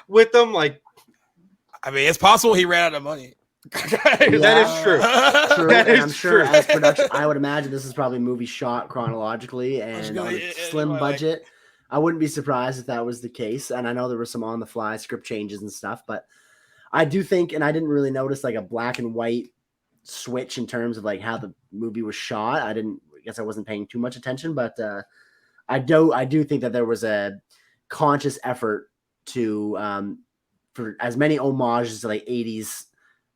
with them, like. I mean, it's possible he ran out of money. That is true. I'm sure as production, I would imagine this is probably a movie shot chronologically and on a slim budget. I wouldn't be surprised if that was the case. And I know there were some on the fly script changes and stuff, but I do think, and I didn't really notice like a black and white switch in terms of like how the movie was shot. I guess I wasn't paying too much attention, but I do think that there was a conscious effort to, for as many homages to like 80s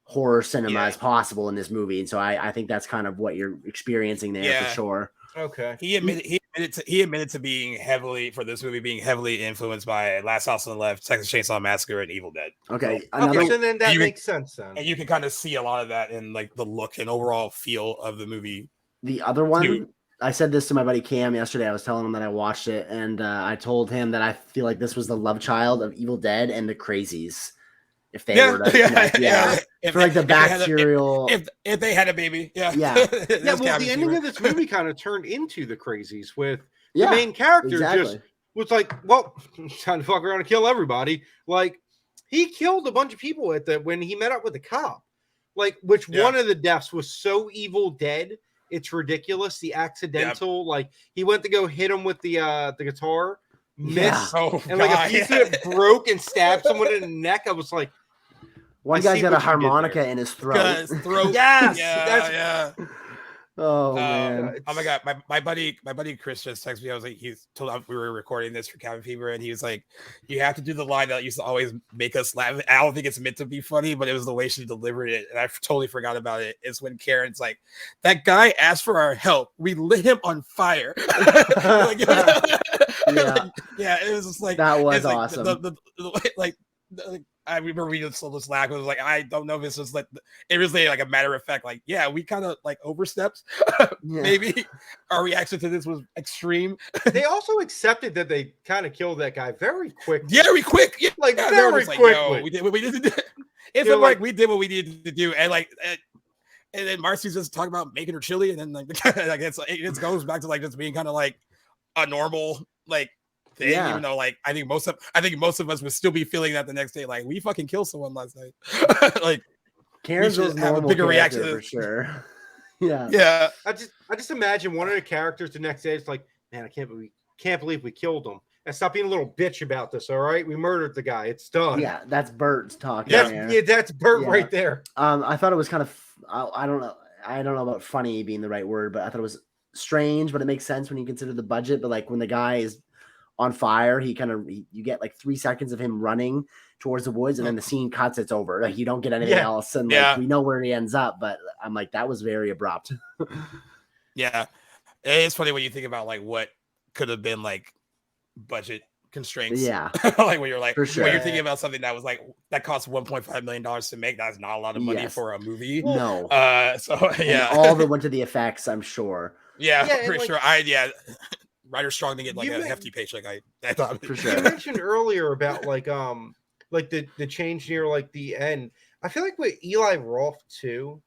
horror cinema as possible in this movie. And so I think that's kind of what you're experiencing there for sure. Okay. He admitted to being heavily influenced by Last House on the Left, Texas Chainsaw Massacre, and Evil Dead. Okay. So then that makes sense then. And you can kind of see a lot of that in like the look and overall feel of the movie. The other one, I said this to my buddy Cam yesterday. I was telling him that I watched it, and I told him that I feel like this was the love child of Evil Dead and the Crazies. If they were to for like the bacterial, if they had a baby, Well, the ending of this movie kind of turned into the Crazies with the main character just was like, well, time to fuck around and kill everybody. Like he killed a bunch of people when he met up with the cop. Like one of the deaths was so Evil Dead. It's ridiculous. The accidental, like he went to go hit him with the guitar, missed, and like a piece of it broke and stabbed someone in the neck. I was like, one guy's got a harmonica in his throat. Yes, Oh man! Oh my god, my buddy Chris just texted me. I was like, he's told we were recording this for Cabin Fever, and he was like, "You have to do the line that used to always make us laugh." I don't think it's meant to be funny, but it was the way she delivered it, and I totally forgot about it. It's when Karen's like, "That guy asked for our help. We lit him on fire." Like, it was just like that was like, awesome. I remember reading this Slack. It was like, I don't know if it's just like it was like a matter of fact, like, we kind of like overstepped. Maybe our reaction to this was extreme. They also accepted that they kind of killed that guy very quickly. Very quick. Yeah, like very quickly. Like, we did what we needed to do. It's like we did what we needed to do, and like and then Marcy's just talking about making her chili, and then like it goes back to like just being kind of like a normal like thing, even though like I think most of us would still be feeling that the next day, like we fucking killed someone last night. Like Karen's we should have a bigger reaction for sure. Yeah. Yeah. I just imagine one of the characters the next day is like, man, I can't believe we killed him. And stop being a little bitch about this. All right, we murdered the guy. It's done. Yeah, that's Bert's talking. That's Bert right there. I thought it was kind of I don't know about funny being the right word, but I thought it was strange, but it makes sense when you consider the budget. But like when the guy is on fire, you get like 3 seconds of him running towards the woods, and then the scene cuts, it's over. Like you don't get anything else, and like we know where he ends up. But I'm like, that was very abrupt. Yeah, it's funny when you think about like what could have been like budget constraints. Yeah, like when you're like, for sure. when you're thinking about something that was like that cost $1.5 million to make, that's not a lot of money for a movie. No. So yeah, and all that went to the effects, I'm sure. Yeah, pretty sure. Ryder Strong to get like a hefty paycheck. I thought for sure. You mentioned earlier about like the change near like the end. I feel like with Eli Roth too,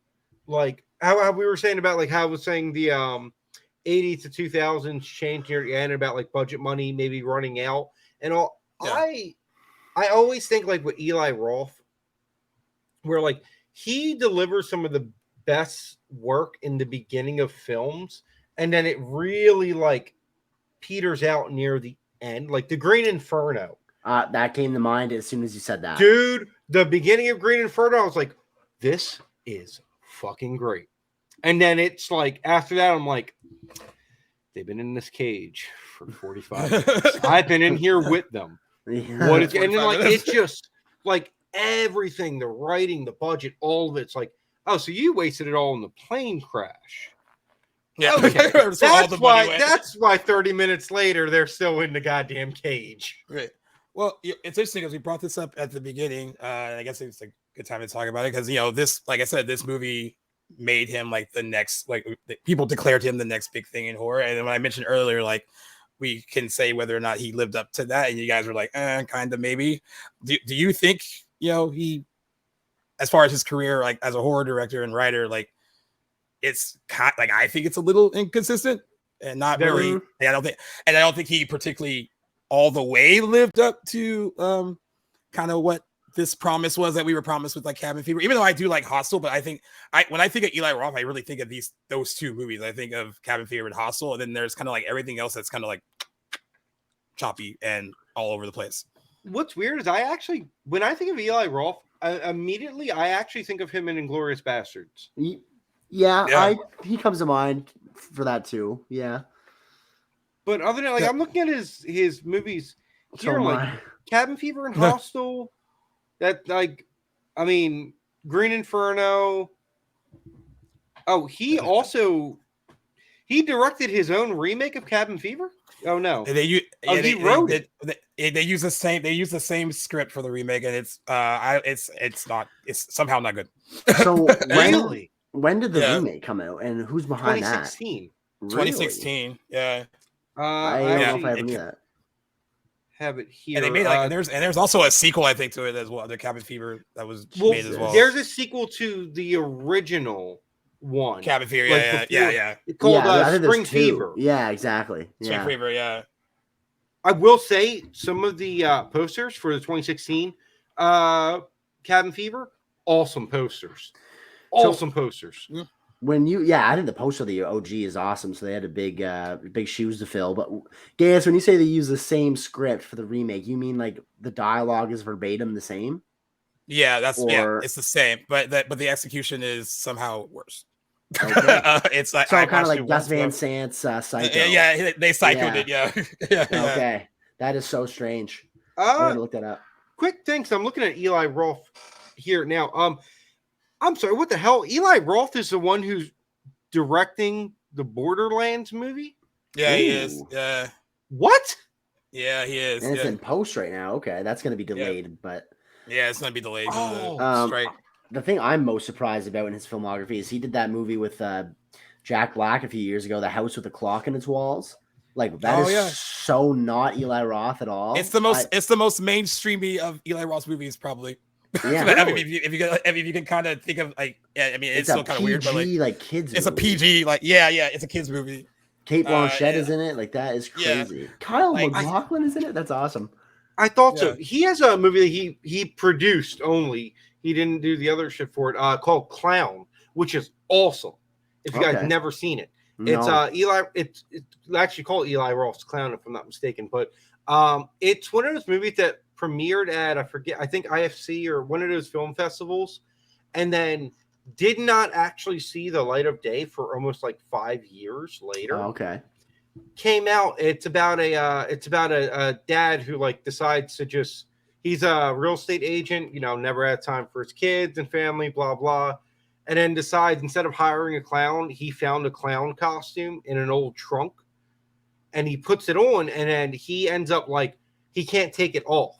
like how we were saying about like how I was saying the 80 to 2000s change near the end about like budget money maybe running out and all. Yeah. I always think like with Eli Roth, where like he delivers some of the best work in the beginning of films, and then it really like peters out near the end, like the Green Inferno. That came to mind as soon as you said that. Dude, the beginning of Green Inferno, I was like, this is fucking great. And then it's like, after that, I'm like, they've been in this cage for 45 minutes. I've been in here with them. Yeah. What is, and then like, it's just like everything, the writing, the budget, all of it's like, oh, so you wasted it all in the plane crash. Yeah, okay. That's why 30 minutes later they're still in the goddamn cage. Right. Well, it's interesting because we brought this up at the beginning. And I guess it's a good time to talk about it because this, like I said, this movie made him like the next, like people declared him the next big thing in horror. And when I mentioned earlier, like we can say whether or not he lived up to that, and you guys were like, kind of maybe. Do you think he, as far as his career, like as a horror director and writer, like? It's kind like I think it's a little inconsistent and not really. I don't think he particularly all the way lived up to kind of what this promise was that we were promised with like Cabin Fever. Even though I do like Hostel, but I think when I think of Eli Roth, I really think of those two movies. I think of Cabin Fever and Hostel, and then there's kind of like everything else that's kind of like choppy and all over the place. What's weird is when I think of Eli Roth, immediately I actually think of him in Inglourious Bastards. Yeah, he comes to mind for that too. Yeah, but other than like, I'm looking at his movies here, like Cabin Fever and Hostel. That like, I mean, Green Inferno. Oh, he directed his own remake of Cabin Fever. Oh no, he wrote it. They use the same script for the remake, and it's somehow not good. So really. When did the remake come out, and who's behind 2016. that? 2016, yeah. I don't know if I ever knew that. Have it here. And they made like there's also a sequel, I think, to it as well. The Cabin Fever that was made as well. There's a sequel to the original one. Cabin Fever, yeah. It's called Spring Fever. Yeah, exactly. Spring Fever, yeah. I will say some of the posters for the 2016 Cabin Fever, awesome posters. Awesome posters. I think the poster of the OG is awesome. So they had a big shoes to fill. But Gaius, when you say they use the same script for the remake, you mean like the dialogue is verbatim the same? Yeah, it's the same, but the execution is somehow worse. Okay. It's like kind of like Gus Van Sant's Psycho. Yeah, they psychoed it. Yeah. Okay, that is so strange. I gotta look that up. Quick thing, so I'm looking at Eli Roth here now. I'm sorry, what the hell? Eli Roth is the one who's directing the Borderlands movie? Yeah, he is. Yeah. What? Yeah, he is. And it's in post right now. Okay, that's going to be delayed, but... Yeah, it's going to be delayed. The thing I'm most surprised about in his filmography is he did that movie with Jack Black a few years ago, The House with a Clock in Its Walls. Like, that is so not Eli Roth at all. It's the most mainstreamy of Eli Roth's movies, probably. Yeah, I mean, if you can kind of think of like, I mean, it's still kind of weird, but like kids. It's movie. A PG, like it's a kids movie. Kate Blanchett is in it. Like that is crazy. Yeah. Kyle MacLachlan is in it. That's awesome. I thought so. He has a movie that he produced only. He didn't do the other shit for it. Called Clown, which is awesome. If you guys Okay. never seen it, No. it's Eli. It's actually called Eli Roth's Clown, if I'm not mistaken. But it's one of those movies that premiered at I think IFC or one of those film festivals, and then did not actually see the light of day for almost like 5 years later. Oh, okay. Came out. It's about a dad who like decides to just, he's a real estate agent, never had time for his kids and family, blah blah, and then decides instead of hiring a clown, he found a clown costume in an old trunk, and he puts it on, and then he ends up like he can't take it off.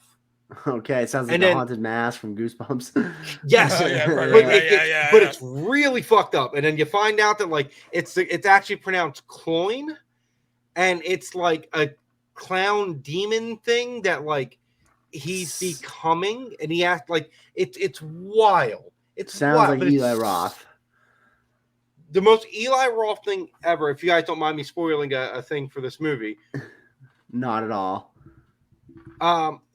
Okay, it sounds like a haunted mask from Goosebumps. Yes, Yeah, but it's really fucked up. And then you find out that like it's actually pronounced cloyne, and it's like a clown demon thing that like he's becoming, and he acts like it's wild. It sounds wild, like Eli Roth. The most Eli Roth thing ever. If you guys don't mind me spoiling a thing for this movie, not at all.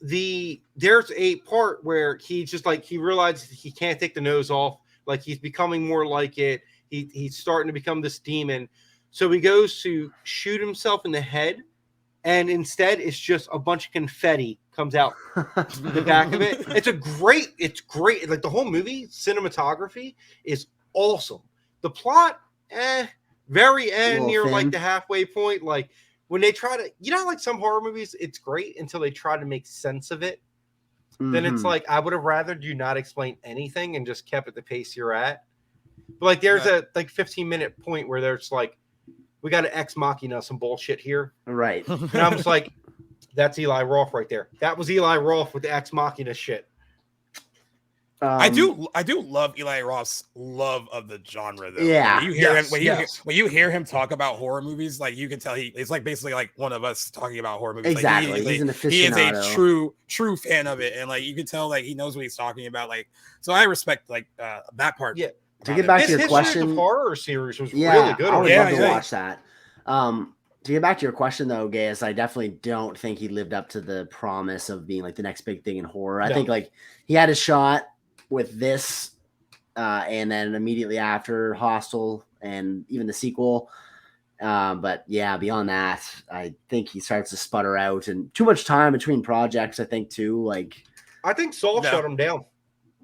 There's a part where he's just like, he realizes he can't take the nose off, like he's becoming more like it. He's starting to become this demon. So he goes to shoot himself in the head, and instead it's just a bunch of confetti comes out the back of it. It's great. Like the whole movie, cinematography is awesome. The plot, very end near like the halfway point. Like when they try to, like some horror movies, it's great until they try to make sense of it. Mm-hmm. Then it's like, I would have rather you not explain anything and just kept at the pace you're at. But like there's a like 15-minute point where there's like, we got to ex machina some bullshit here. Right. And I'm just like, that's Eli Roth right there. That was Eli Roth with the ex machina shit. I do love Eli Roth's love of the genre, though. Yeah. When you hear him talk about horror movies, like you can tell it's like basically like one of us talking about horror movies. Exactly. Like, he's an aficionado. He is a true fan of it, and like you can tell like he knows what he's talking about. Like, so I respect like that part. Yeah. To get back to your question, the horror series was really good. I would love to watch that. To get back to your question though, Gaius, I definitely don't think he lived up to the promise of being like the next big thing in horror. I think like he had a shot with this, and then immediately after Hostel and even the sequel. But yeah, beyond that, I think he starts to sputter out, and too much time between projects. I think too. Like I think Saul shut him down.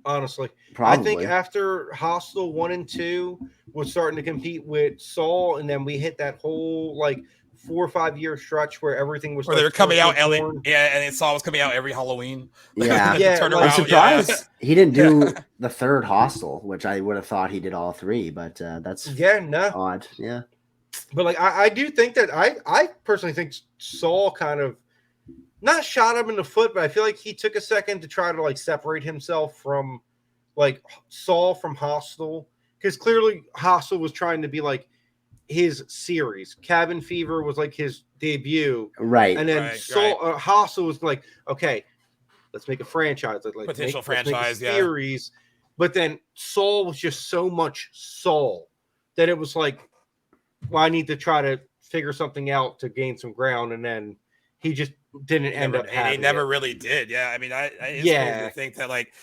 Honestly, probably. I think after Hostel 1 and 2 was starting to compete with Saul, and then we hit that whole like 4 or 5 year stretch where everything was where they were coming out, and then Saul was coming out every Halloween. Yeah, I'm surprised he didn't do the third Hostel, which I would have thought he did all three, but that's odd. Yeah, but like I do think that I personally think Saul kind of not shot him in the foot, but I feel like he took a second to try to like separate himself from like Saul from Hostel, because clearly Hostel was trying to be like his series. Cabin Fever was like his debut, right? And then Hostel was like, okay, let's make a franchise, like potential franchise, series. But then Saul was just so much Saul that it was like, well, I need to try to figure something out to gain some ground, and then he just didn't end up. And he never really did. Yeah, I mean, it's cool to think that like.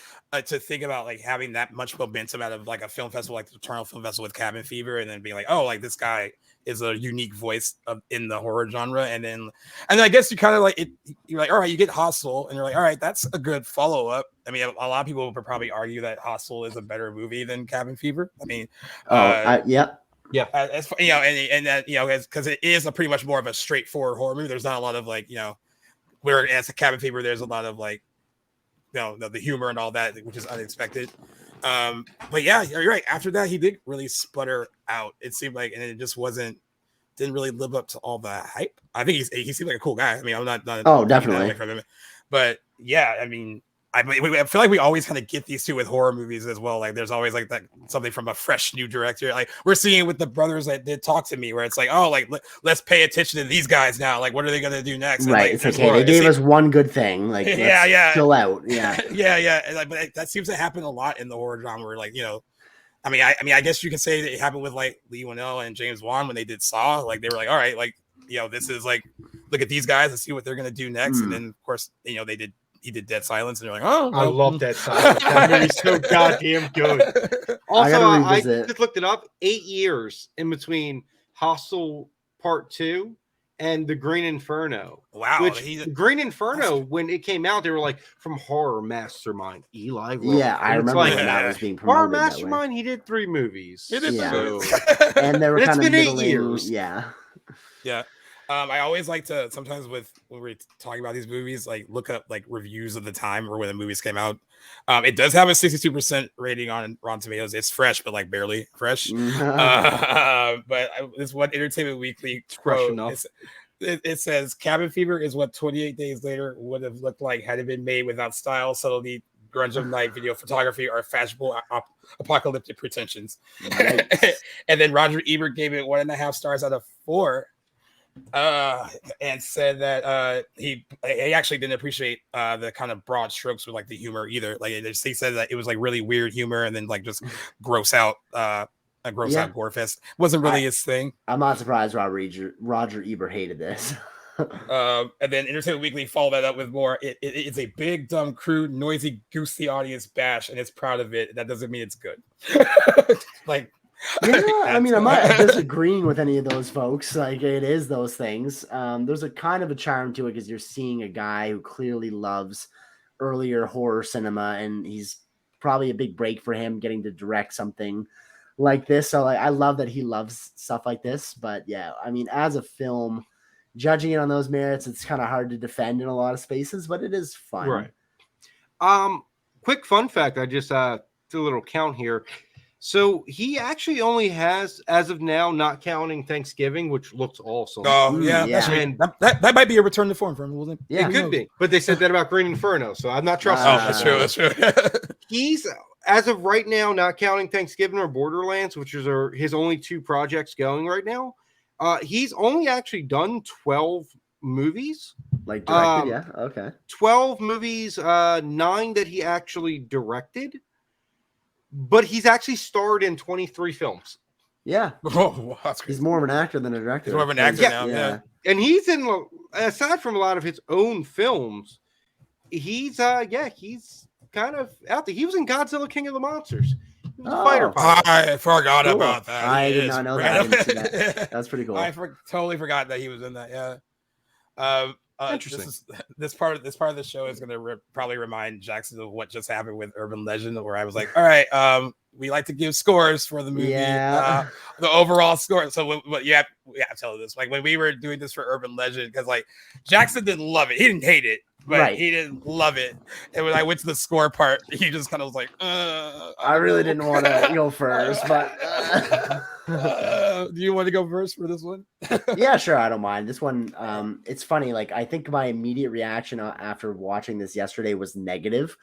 To think about like having that much momentum out of like a film festival like the Toronto Film Festival with Cabin Fever, and then being like, oh, like this guy is a unique voice in the horror genre, and then I guess you kind of like it. You're like, all right, you get Hostel, and you're like, all right, that's a good follow up. I mean, a lot of people would probably argue that Hostel is a better movie than Cabin Fever. I mean, yeah. As and that because it is a pretty much more of a straightforward horror movie. There's not a lot of like whereas a Cabin Fever, there's a lot of like. The humor and all that, which is unexpected. But yeah, you're right. After that, he did really sputter out. It seemed like, and it just didn't really live up to all the hype. I think he seemed like a cool guy. I mean, I'm not definitely from him, but yeah, I mean, I feel like we always kind of get these two with horror movies as well. Like there's always like that something from a fresh new director. Like we're seeing it with the brothers that did Talk to Me, where it's like, oh, like let's pay attention to these guys now. Like what are they gonna do next? Right. And, it's okay. They gave us one good thing. Like chill out. Yeah. yeah. But that seems to happen a lot in the horror genre. Like I guess you can say that it happened with like Lee Winnell and James Wan when they did Saw. Like they were like, all right, like this is like look at these guys and see what they're gonna do next. And then of course he did Dead Silence, and you're like, oh, I love Dead Silence. That movie's so goddamn good. Also, gotta I revisit. just looked it up. 8 years in between Hostel Part 2 and The Green Inferno. Wow. Which The Green Inferno, when it came out, they were like, from horror mastermind Eli Roth. Yeah, I And it's remember like, when that was being horror promoted that way. mastermind, he did 3 movies. He did 3 Yeah. movies. And they were And it's kind of been 8 middling. years. Yeah. Yeah. I always like to sometimes when we're talking about these movies, like look up like reviews of the time or when the movies came out. It does have a 62% rating on Rotten Tomatoes. It's fresh, but like barely fresh. This one Entertainment Weekly quote. It says Cabin Fever is what 28 Days Later would have looked like had it been made without style, subtlety, grunge of night video photography, or fashionable apocalyptic pretensions. And then Roger Ebert gave it 1.5 stars out of 4. And said that he actually didn't appreciate the kind of broad strokes with like the humor either. Like he said that it was like really weird humor and then like just gross out out gore fest. Wasn't really his thing. I'm not surprised Roger Ebert hated this. And then Entertainment Weekly followed that up with more. It's a big, dumb, crude, noisy, goose the audience bash, and it's proud of it. That doesn't mean it's good. Like. Yeah, I mean, I'm not disagreeing with any of those folks. Like, it is those things. There's a kind of a charm to it because you're seeing a guy who clearly loves earlier horror cinema, and he's probably a big break for him getting to direct something like this. So, like, I love that he loves stuff like this. But yeah, I mean, as a film, judging it on those merits, it's kind of hard to defend in a lot of spaces, but it is fun. Right. Quick fun fact. I just did a little count here. So he actually only has, as of now, not counting Thanksgiving, which looks awesome. Oh yeah, And that might be a return to form for him, wasn't it? Yeah, it could be. But they said that about Green Inferno, so I'm not trusting. That's true. That's true. He's, as of right now, not counting Thanksgiving or Borderlands, which is his only 2 projects going right now. He's only actually done 12 movies. Like directed, yeah, okay. 12 movies, 9 that he actually directed. But he's actually starred in 23 films. Yeah. Oh, that's crazy. He's more of an actor than a director. He's more of an actor now, yeah. And he's in, aside from a lot of his own films, he's he's kind of out there. He was in Godzilla King of the Monsters. He was a fighter pilot. I forgot about that. I did not know that. I didn't see that. That's pretty cool. I totally forgot that he was in that. Yeah. Interesting. This part of the show is going to probably remind Jackson of what just happened with Urban Legend, where I was like, all right, we like to give scores for the movie, the overall score. So what you have to tell this, like when we were doing this for Urban Legend, because like Jackson didn't love it, he didn't hate it, but he didn't love it. And when I went to the score part, he just kind of was like, I really didn't want to go first, but do you want to go first for this one? Yeah, sure, I don't mind. This one, it's funny. Like, I think my immediate reaction after watching this yesterday was negative,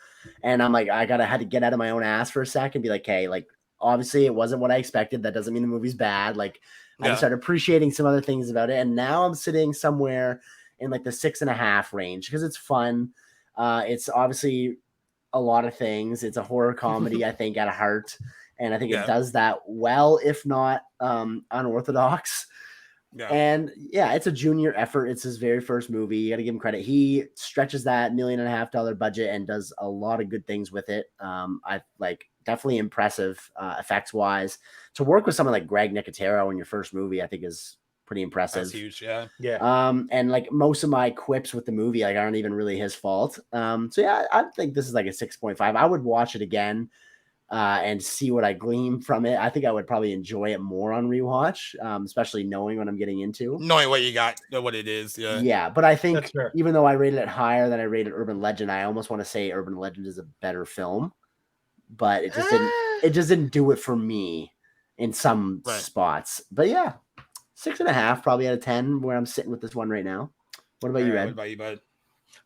and I'm like, had to get out of my own ass for a second and be like, hey, like, obviously it wasn't what I expected. That doesn't mean the movie's bad. Like, I just started appreciating some other things about it, and now I'm sitting somewhere in like the 6.5 range because it's fun. It's obviously a lot of things. It's a horror comedy, I think, at heart. And I think it does that well, if not unorthodox. Yeah. And yeah, it's a junior effort. It's his very first movie. You got to give him credit. He stretches that $1.5 million budget and does a lot of good things with it. I like definitely impressive effects wise. To work with someone like Greg Nicotero in your first movie, I think is pretty impressive. That's huge. Yeah. Yeah. And like most of my quips with the movie, like aren't even really his fault. So yeah, I think this is like a 6.5. I would watch it again. And see what I glean from it. I think I would probably enjoy it more on rewatch, especially knowing what I'm getting into. Knowing what you got, know what it is. Yeah. Yeah. But I think even though I rated it higher than I rated Urban Legend, I almost want to say Urban Legend is a better film, but it just didn't do it for me in some spots. But yeah, 6.5 probably out of 10 where I'm sitting with this one right now. What about you, Ed? What about you, bud?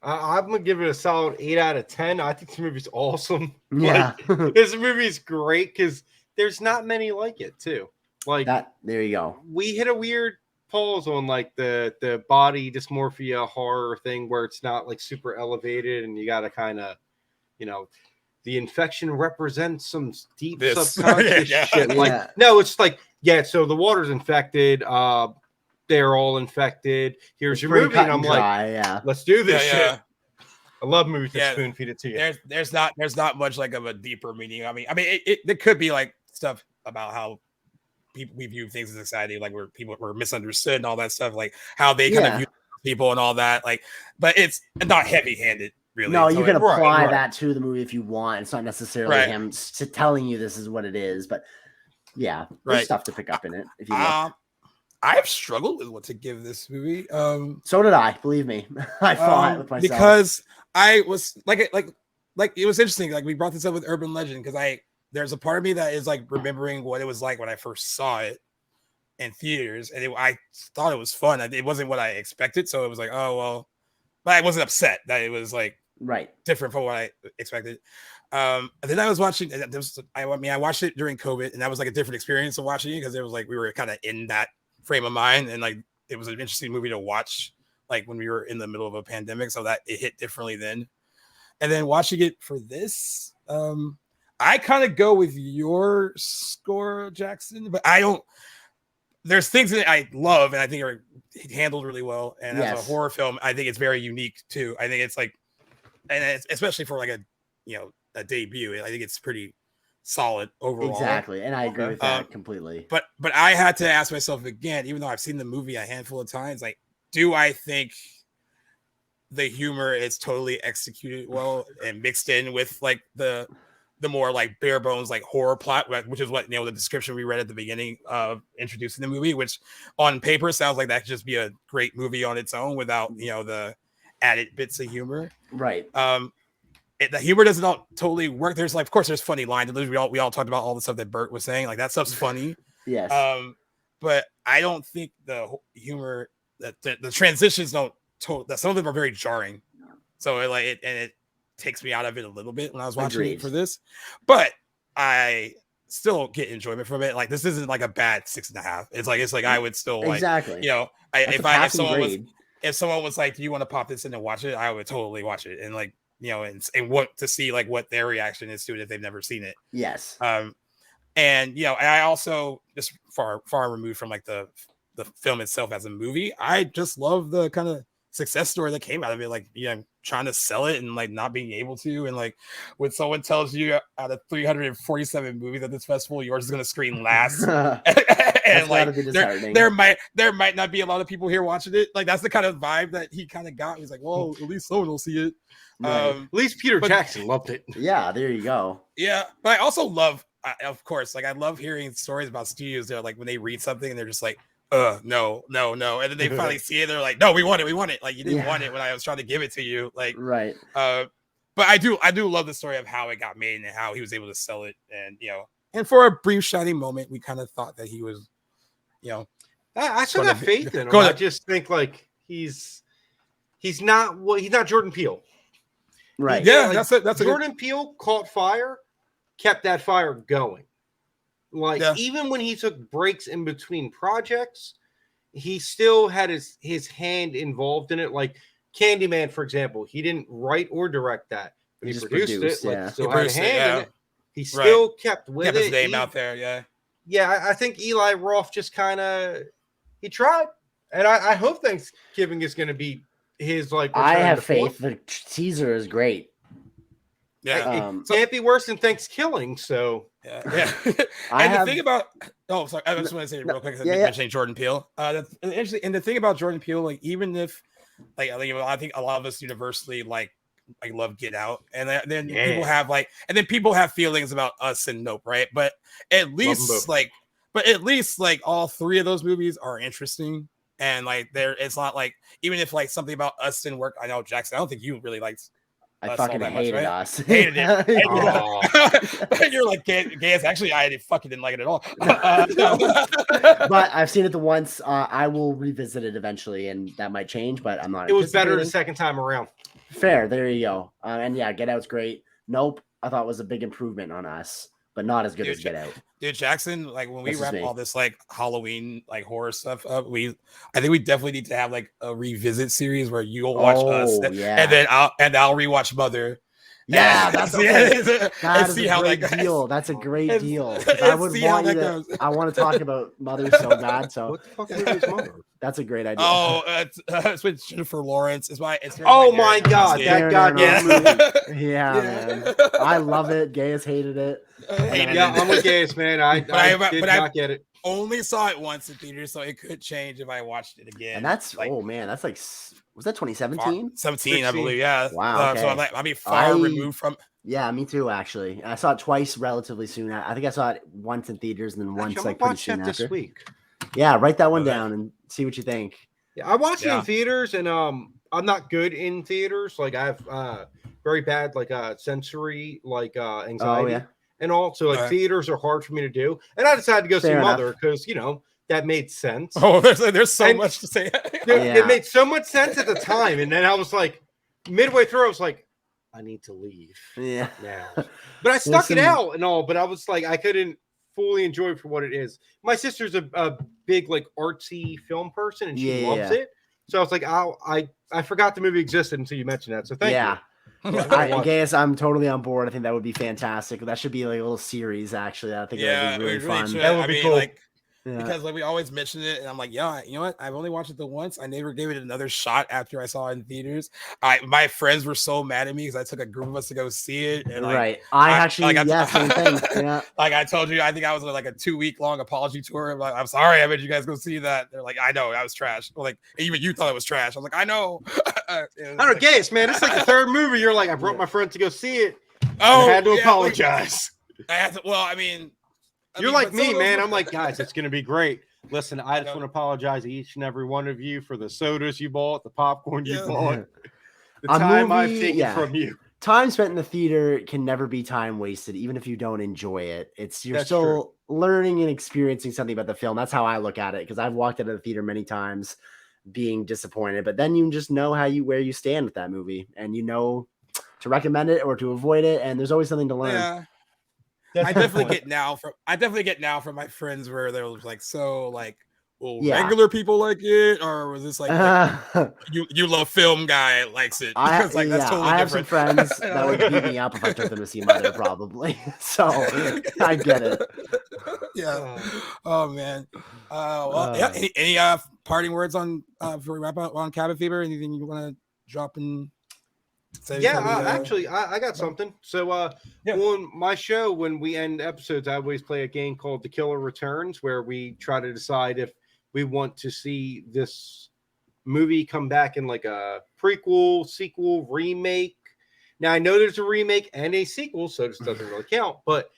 I'm gonna give it a solid 8 out of 10. I think this movie's awesome. Yeah, like, this movie's great because there's not many like it too. Like that. There you go. We hit a weird pause on like the body dysmorphia horror thing where it's not like super elevated, and you got to kind of, the infection represents some deep subconscious shit. Like no, it's like so the water's infected. They're all infected. Here's your movie, and I'm like, let's do this shit. I love movies that spoon feed it to you. There's not much like of a deeper meaning. I mean, it could be like stuff about how we view things in society, like where people were misunderstood and all that stuff, like how they kind of view people and all that. Like, but it's not heavy-handed, really. No, so you can right, apply that to the movie if you want. It's not necessarily Right. him telling you this is what it is, but yeah, there's Right. stuff to pick up in it if you look. I have struggled with what to give this movie. So did I. Believe me, I fought with myself because I was like it was interesting. Like we brought this up with Urban Legend because there's a part of me that is like remembering what it was like when I first saw it in theaters, and I thought it was fun. It wasn't what I expected, so it was like, oh well, but I wasn't upset that it was like different from what I expected. And then I was watching. I watched it during COVID, and that was like a different experience of watching it because it was like we were kind of in that frame of mind, and like it was an interesting movie to watch, like when we were in the middle of a pandemic, so that it hit differently then. And then watching it for this, I kind of go with your score, Jackson, but I don't. There's things that I love and I think are handled really well. And as a horror film, I think it's very unique too. I think it's like, and it's, especially for like a debut, I think it's pretty solid overall. Exactly, and I agree with that completely. But I had to ask myself again, even though I've seen the movie a handful of times, like, do I think the humor is totally executed well and mixed in with like the more like bare bones like horror plot, which is what the description we read at the beginning of introducing the movie, which on paper sounds like that could just be a great movie on its own without the added bits of humor. Right. The humor doesn't all totally work. There's like, of course, there's funny lines. We all talked about all the stuff that Bert was saying. Like that stuff's funny. Yes. But I don't think the humor that the transitions don't. That some of them are very jarring. So it takes me out of it a little bit when I was watching it for this, but I still get enjoyment from it. Like this isn't like a bad 6.5. It's like I would still like if someone was like, do you want to pop this in and watch it? I would totally watch it and like and want to see like what their reaction is to it if they've never seen it. Yes. And I also just far removed from like the film itself as a movie. I just love the kind of success story that came out of it, like trying to sell it and like not being able to, and like when someone tells you out of 347 movies at this festival, yours is going to screen last, and like there might not be a lot of people here watching it. Like that's the kind of vibe that he kind of got. He's like, well, at least someone will see it. Right. At least Peter Jackson loved it. Yeah, there you go. Yeah, but I also love, of course, like I love hearing stories about studios that like when they read something and they're just like, no, and then they finally see it, they're like, no, we want it, like you didn't want it when I was trying to give it to you, like right. But I do love the story of how it got made and how he was able to sell it, and and for a brief shining moment we kind of thought that he was I still have faith in him. I just think like he's not Jordan Peele, right? Yeah, like, that's Jordan Peele caught fire, kept that fire going. Like even when he took breaks in between projects, he still had his hand involved in it. Like Candyman, for example, he didn't write or direct that, but he produced it. Like still had a hand in it. He still kept with his name out there. Yeah. I think Eli Roth just kind of he tried, and I hope Thanksgiving is going to be his like. I have faith. The teaser is great. Yeah, it can't be worse than Thanksgiving. So yeah. The thing about I just want to say real quick, mentioning Jordan Peele. That's interesting. And the thing about Jordan Peele, like even if I think a lot of us universally like love Get Out, and then people have feelings about Us and Nope, right? But at least all three of those movies are interesting. And like it's not like even if like something about Us didn't work. I know Jackson, I don't think you really liked. I fucking hated Us. Hated it. You're like, Gaius, actually, I fucking didn't like it at all. But I've seen it the once. I will revisit it eventually, and that might change, but I'm not. It was better the second time around. Fair. There you go. And yeah, Get Out's great. Nope, I thought was a big improvement on Us, but not as good as Get Out. Dude, Jackson, like when we wrap all this like Halloween like horror stuff up, I think we definitely need to have like a revisit series where you'll watch Us, and then I'll rewatch Mother, Yeah, that's okay. That is see a how great that goes. deal. That's a great And- deal. and I would see how want you that to. goes. I want to talk about Mother so bad. So What the fuck movie is Mother? that's a great idea. Oh, it's with Jennifer Lawrence. It's my. It's Oh my God, that goddamn movie. Yeah, man. I love it. Gaius hated it. Yeah, I'm with Gaius, man. I did not get it. Only saw it once in theaters, so it could change if I watched it again. And that's like, oh man, that's like was that 2017? 17, I believe. Yeah. Wow. Okay. So I'm like, I'll be far removed from. Yeah, me too. Actually, I saw it twice relatively soon. I think I saw it once in theaters and then once Actually, like pretty watch soon that after. this week. Yeah, write that one down and see what you think. Yeah, I watched it in theaters, and I'm not good in theaters. Like I have very bad like sensory like anxiety and all. So like theaters are hard for me to do. And I decided to go see Mother because that made sense. Oh, there's so much to say. It made so much sense at the time, and then I was like, midway through, I was like, I need to leave. Yeah. Now, but I stuck it out and all. But I was like, I couldn't fully enjoy it for what it is. My sister's a big like artsy film person, and she loves it. So I was like, I forgot the movie existed until you mentioned that. So thank you. I guess I'm totally on board. I think that would be fantastic. That should be like a little series, actually. I think that would be really fun. That would be cool. Because like we always mention it, and I'm like, yeah, you know what? I've only watched it the once. I never gave it another shot after I saw it in theaters. My friends were so mad at me because I took a group of us to go see it. And like, same thing. Yeah. Like I told you, I think I was on like a 2-week long apology tour. I'm like, I'm sorry, I made you guys go see that. They're like, I know, I was trash. Like even you thought it was trash. I was like, I know. I don't know, Gaius, man. It's like the third movie. You're like, I brought my friend to go see it. I had to apologize. I had to. Well, I mean, you're like me, man. I'm like, guys, it's gonna be great. Listen, I just want to apologize to each and every one of you for the sodas you bought, the popcorn you bought, the time I've taken from you. Time spent in the theater can never be time wasted, even if you don't enjoy it. You're still learning and experiencing something about the film. That's how I look at it, because I've walked out of the theater many times being disappointed, but then you just know where you stand with that movie, and you know to recommend it or to avoid it, and there's always something to learn. Yeah. I definitely get now from my friends where they're like, so like, well, regular people like it, or was this like you love film guy likes it? That's totally I have some friends that would beat me up if I took them to see Mother, probably. So I get it. Yeah. Oh man. Well, any parting words on before we wrap up on Cabin Fever? Anything you want to drop in? Actually, I got something. So on my show, when we end episodes, I always play a game called The Killer Returns, where we try to decide if we want to see this movie come back in like a prequel, sequel, remake. Now, I know there's a remake and a sequel, so this doesn't really count, but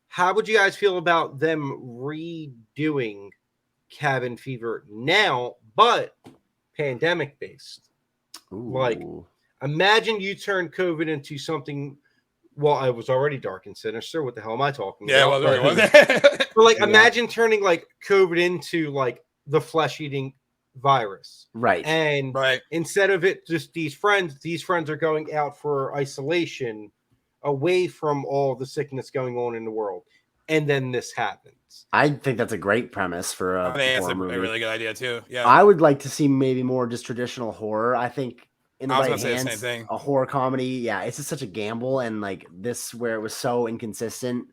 how would you guys feel about them redoing Cabin Fever now, but pandemic based? Like, imagine you turn COVID into something. Well, I was already dark and sinister. What the hell am I talking about? But like, imagine turning like COVID into like the flesh-eating virus, right? And instead of it just these friends are going out for isolation, away from all the sickness going on in the world, and then this happens. I think that's a great premise for a horror movie. A really good idea too. Yeah, I would like to see maybe more just traditional horror. I think. In the right hands, the same thing. A horror comedy, it's just such a gamble, and like this, where it was so inconsistent,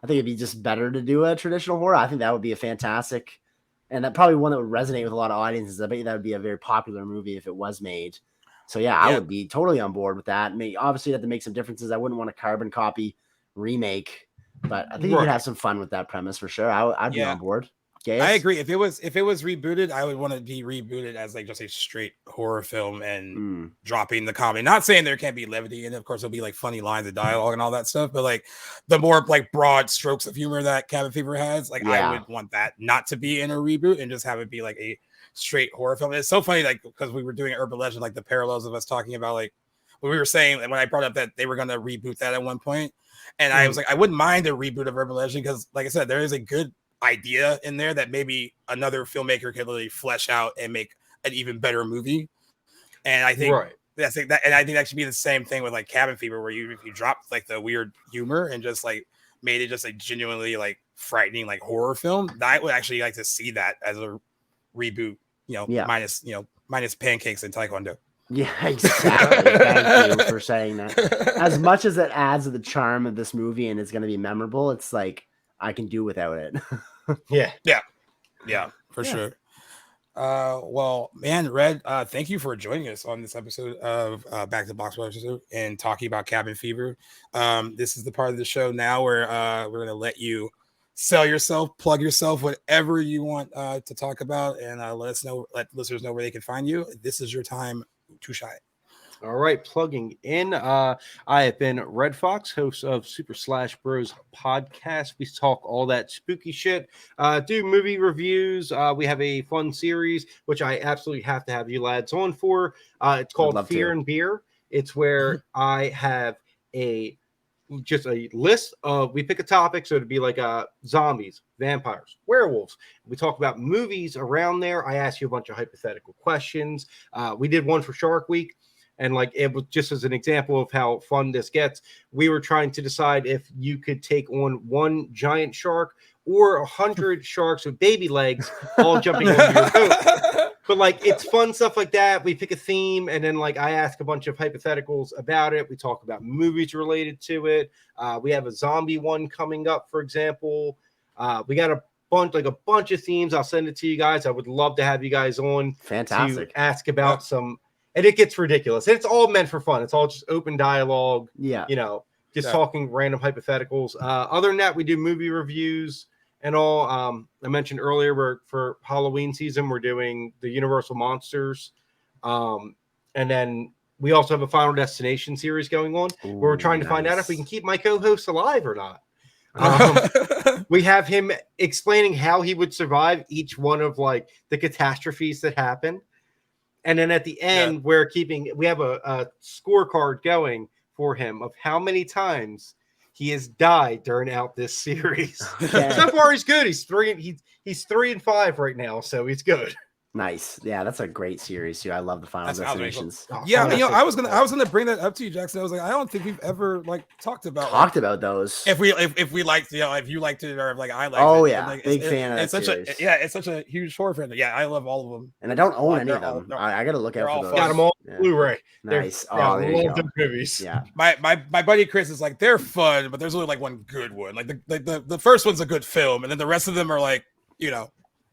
I think it'd be just better to do a traditional horror. I think that would be a fantastic, and that probably one that would resonate with a lot of audiences. I bet you that would be a very popular movie if it was made. So I would be totally on board with that. Obviously, you have to make some differences. I wouldn't want a carbon copy remake, but I think you could have some fun with that premise for sure. I'd be on board. Gaius? I agree. If it was rebooted, I would want to be rebooted as like just a straight horror film and dropping the comedy. Not saying there can't be levity, and of course there'll be like funny lines of dialogue and all that stuff, but like the more like broad strokes of humor that Cabin Fever has, like I would want that not to be in a reboot and just have it be like a straight horror film. And it's so funny, like because we were doing Urban Legend, like the parallels of us talking about like what we were saying when I brought up that they were going to reboot that at one point, and I was like, I wouldn't mind a reboot of Urban Legend because, like I said, there is a good idea in there that maybe another filmmaker could really flesh out and make an even better movie. And I think I think that should be the same thing with like Cabin Fever, where if you drop like the weird humor and just like made it just like genuinely like frightening like horror film. I would actually like to see that as a reboot, minus pancakes and taekwondo. Yeah, exactly. Thank you for saying that. As much as it adds to the charm of this movie and it's going to be memorable, it's like I can do without it. Yeah. Yeah, for sure. Well, man, Red, thank you for joining us on this episode of Back to the Box episode and talking about Cabin Fever. This is the part of the show now where we're going to let you sell yourself, plug yourself, whatever you want to talk about, and let listeners know where they can find you. This is your time to shine. All right, plugging in. I have been Red Fox, host of Super Slash Bros podcast. We talk all that spooky shit, do movie reviews. We have a fun series, which I absolutely have to have you lads on for. It's called Fear and Beer. It's where I have just a list of, we pick a topic. So it'd be like zombies, vampires, werewolves. We talk about movies around there. I ask you a bunch of hypothetical questions. We did one for Shark Week. And like, it was just as an example of how fun this gets. We were trying to decide if you could take on one giant shark or 100 sharks with baby legs all jumping over your boat. But like, it's fun stuff like that. We pick a theme, and then like I ask a bunch of hypotheticals about it. We talk about movies related to it. We have a zombie one coming up, for example. We got a bunch of themes. I'll send it to you guys. I would love to have you guys on. Fantastic. To ask about some. And it gets ridiculous. It's all meant for fun. It's all just open dialogue. Yeah. Just talking random hypotheticals. Other than that, we do movie reviews and all. I mentioned earlier, for Halloween season, we're doing the Universal Monsters. And then we also have a Final Destination series going on where we're trying to find out if we can keep my co-host alive or not. We have him explaining how he would survive each one of like the catastrophes that happen. And then at the end, we have a scorecard going for him of how many times he has died during out this series. Okay. So far, he's good. He's 3-5 right now, so he's good. Nice. Yeah, that's a great series too. I love the Final Destinations. Yeah, I was gonna bring that up to you, Jackson. I was like, I don't think we've ever like talked about those. If we liked, if you liked it, or if like I liked it. Oh yeah, like, big fan of that series. It's such a huge horror fan. Yeah, I love all of them. And I don't own any of them. I got to look out for those. Got them all Blu-ray. Nice. There you go. Movies. Yeah. My buddy Chris is like, they're fun, but there's only like one good one. Like the first one's a good film, and then the rest of them are like,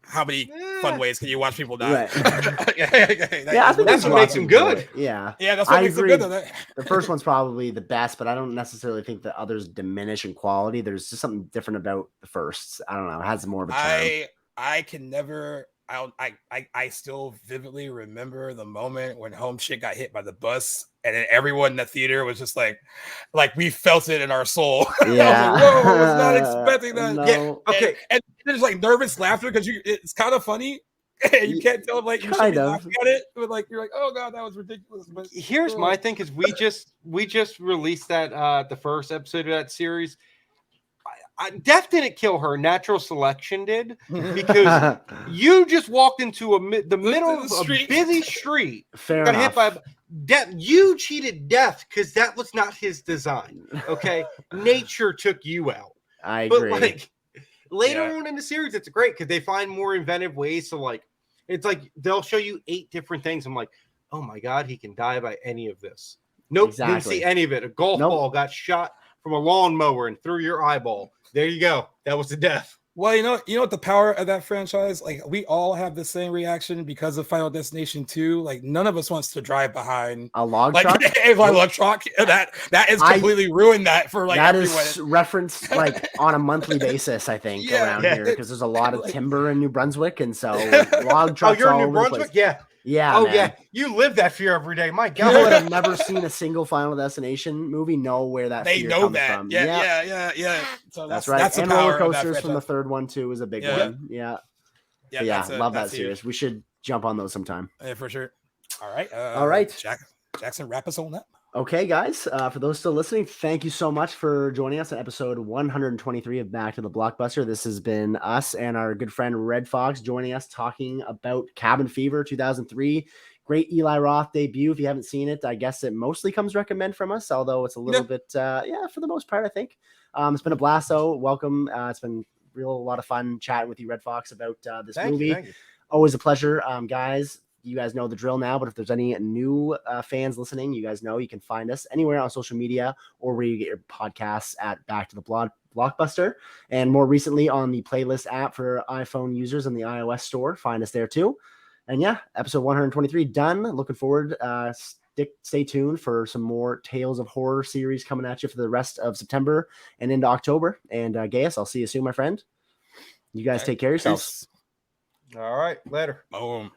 how many fun ways can you watch people die? Right. I think that's what makes them good. Yeah, that's what makes them good. The first one's probably the best, but I don't necessarily think that others diminish in quality. There's just something different about the first. I don't know. It has more of a charm. I can never. I still vividly remember the moment when Home Chick got hit by the bus, and then everyone in the theater was just like we felt it in our soul. Yeah, I was like, whoa, I was not expecting that. No. Yeah, okay, and there's like nervous laughter because it's kind of funny. You can't tell like you should be laughing at it, but like you're like, oh god, that was ridiculous. But here's my thing: because we just released that the first episode of that series. Death didn't kill her. Natural selection did, because you just walked into the middle of a busy street. Fair got enough. hit by death. You cheated death because that was not his design. Okay, nature took you out. I agree. But like later on in the series, it's great because they find more inventive ways to like. It's like they'll show you 8 different things. I'm like, oh my god, he can die by any of this. Nope, didn't see any of it. A golf ball got shot from a lawnmower and through your eyeball. There you go. That was the death. Well, you know what the power of that franchise, like we all have the same reaction because of Final Destination 2. Like none of us wants to drive behind a log truck. A log truck. That is completely ruined that for like that everyone. Is referenced like on a monthly basis, I think, around here, because there's a lot of timber in New Brunswick, and so log trucks. Oh, you're all in New over Brunswick? The place. Yeah. Yeah. Oh, man. yeah. You live that fear every day. My God. People that have never seen a single Final Destination movie know where that they fear know comes that. from. Yeah. So that's right. That's and the power roller coasters of from the third one too is a big one. Yeah. Love that series. We should jump on those sometime. Yeah, for sure. All right. All right. Jackson, wrap us on up. Okay, guys. For those still listening, thank you so much for joining us on episode 123 of Back to the Blockbuster. This has been us and our good friend Red Fox joining us talking about Cabin Fever 2003. Great Eli Roth debut. If you haven't seen it, I guess it mostly comes recommend from us, although it's a little bit, for the most part, I think. It's been a blast, though. Welcome. It's been a lot of fun chatting with you, Red Fox, about this movie. Thank you. Always a pleasure. Guys, you guys know the drill now, but if there's any new fans listening, you guys know you can find us anywhere on social media or where you get your podcasts at Back to the Blockbuster. And more recently on the playlist app for iPhone users in the iOS store. Find us there too. And yeah, episode 123 done. Looking forward. Stay tuned for some more Tales of Horror series coming at you for the rest of September and into October. And Gaius, I'll see you soon, my friend. You guys take care of yourselves. All right, later. Boom.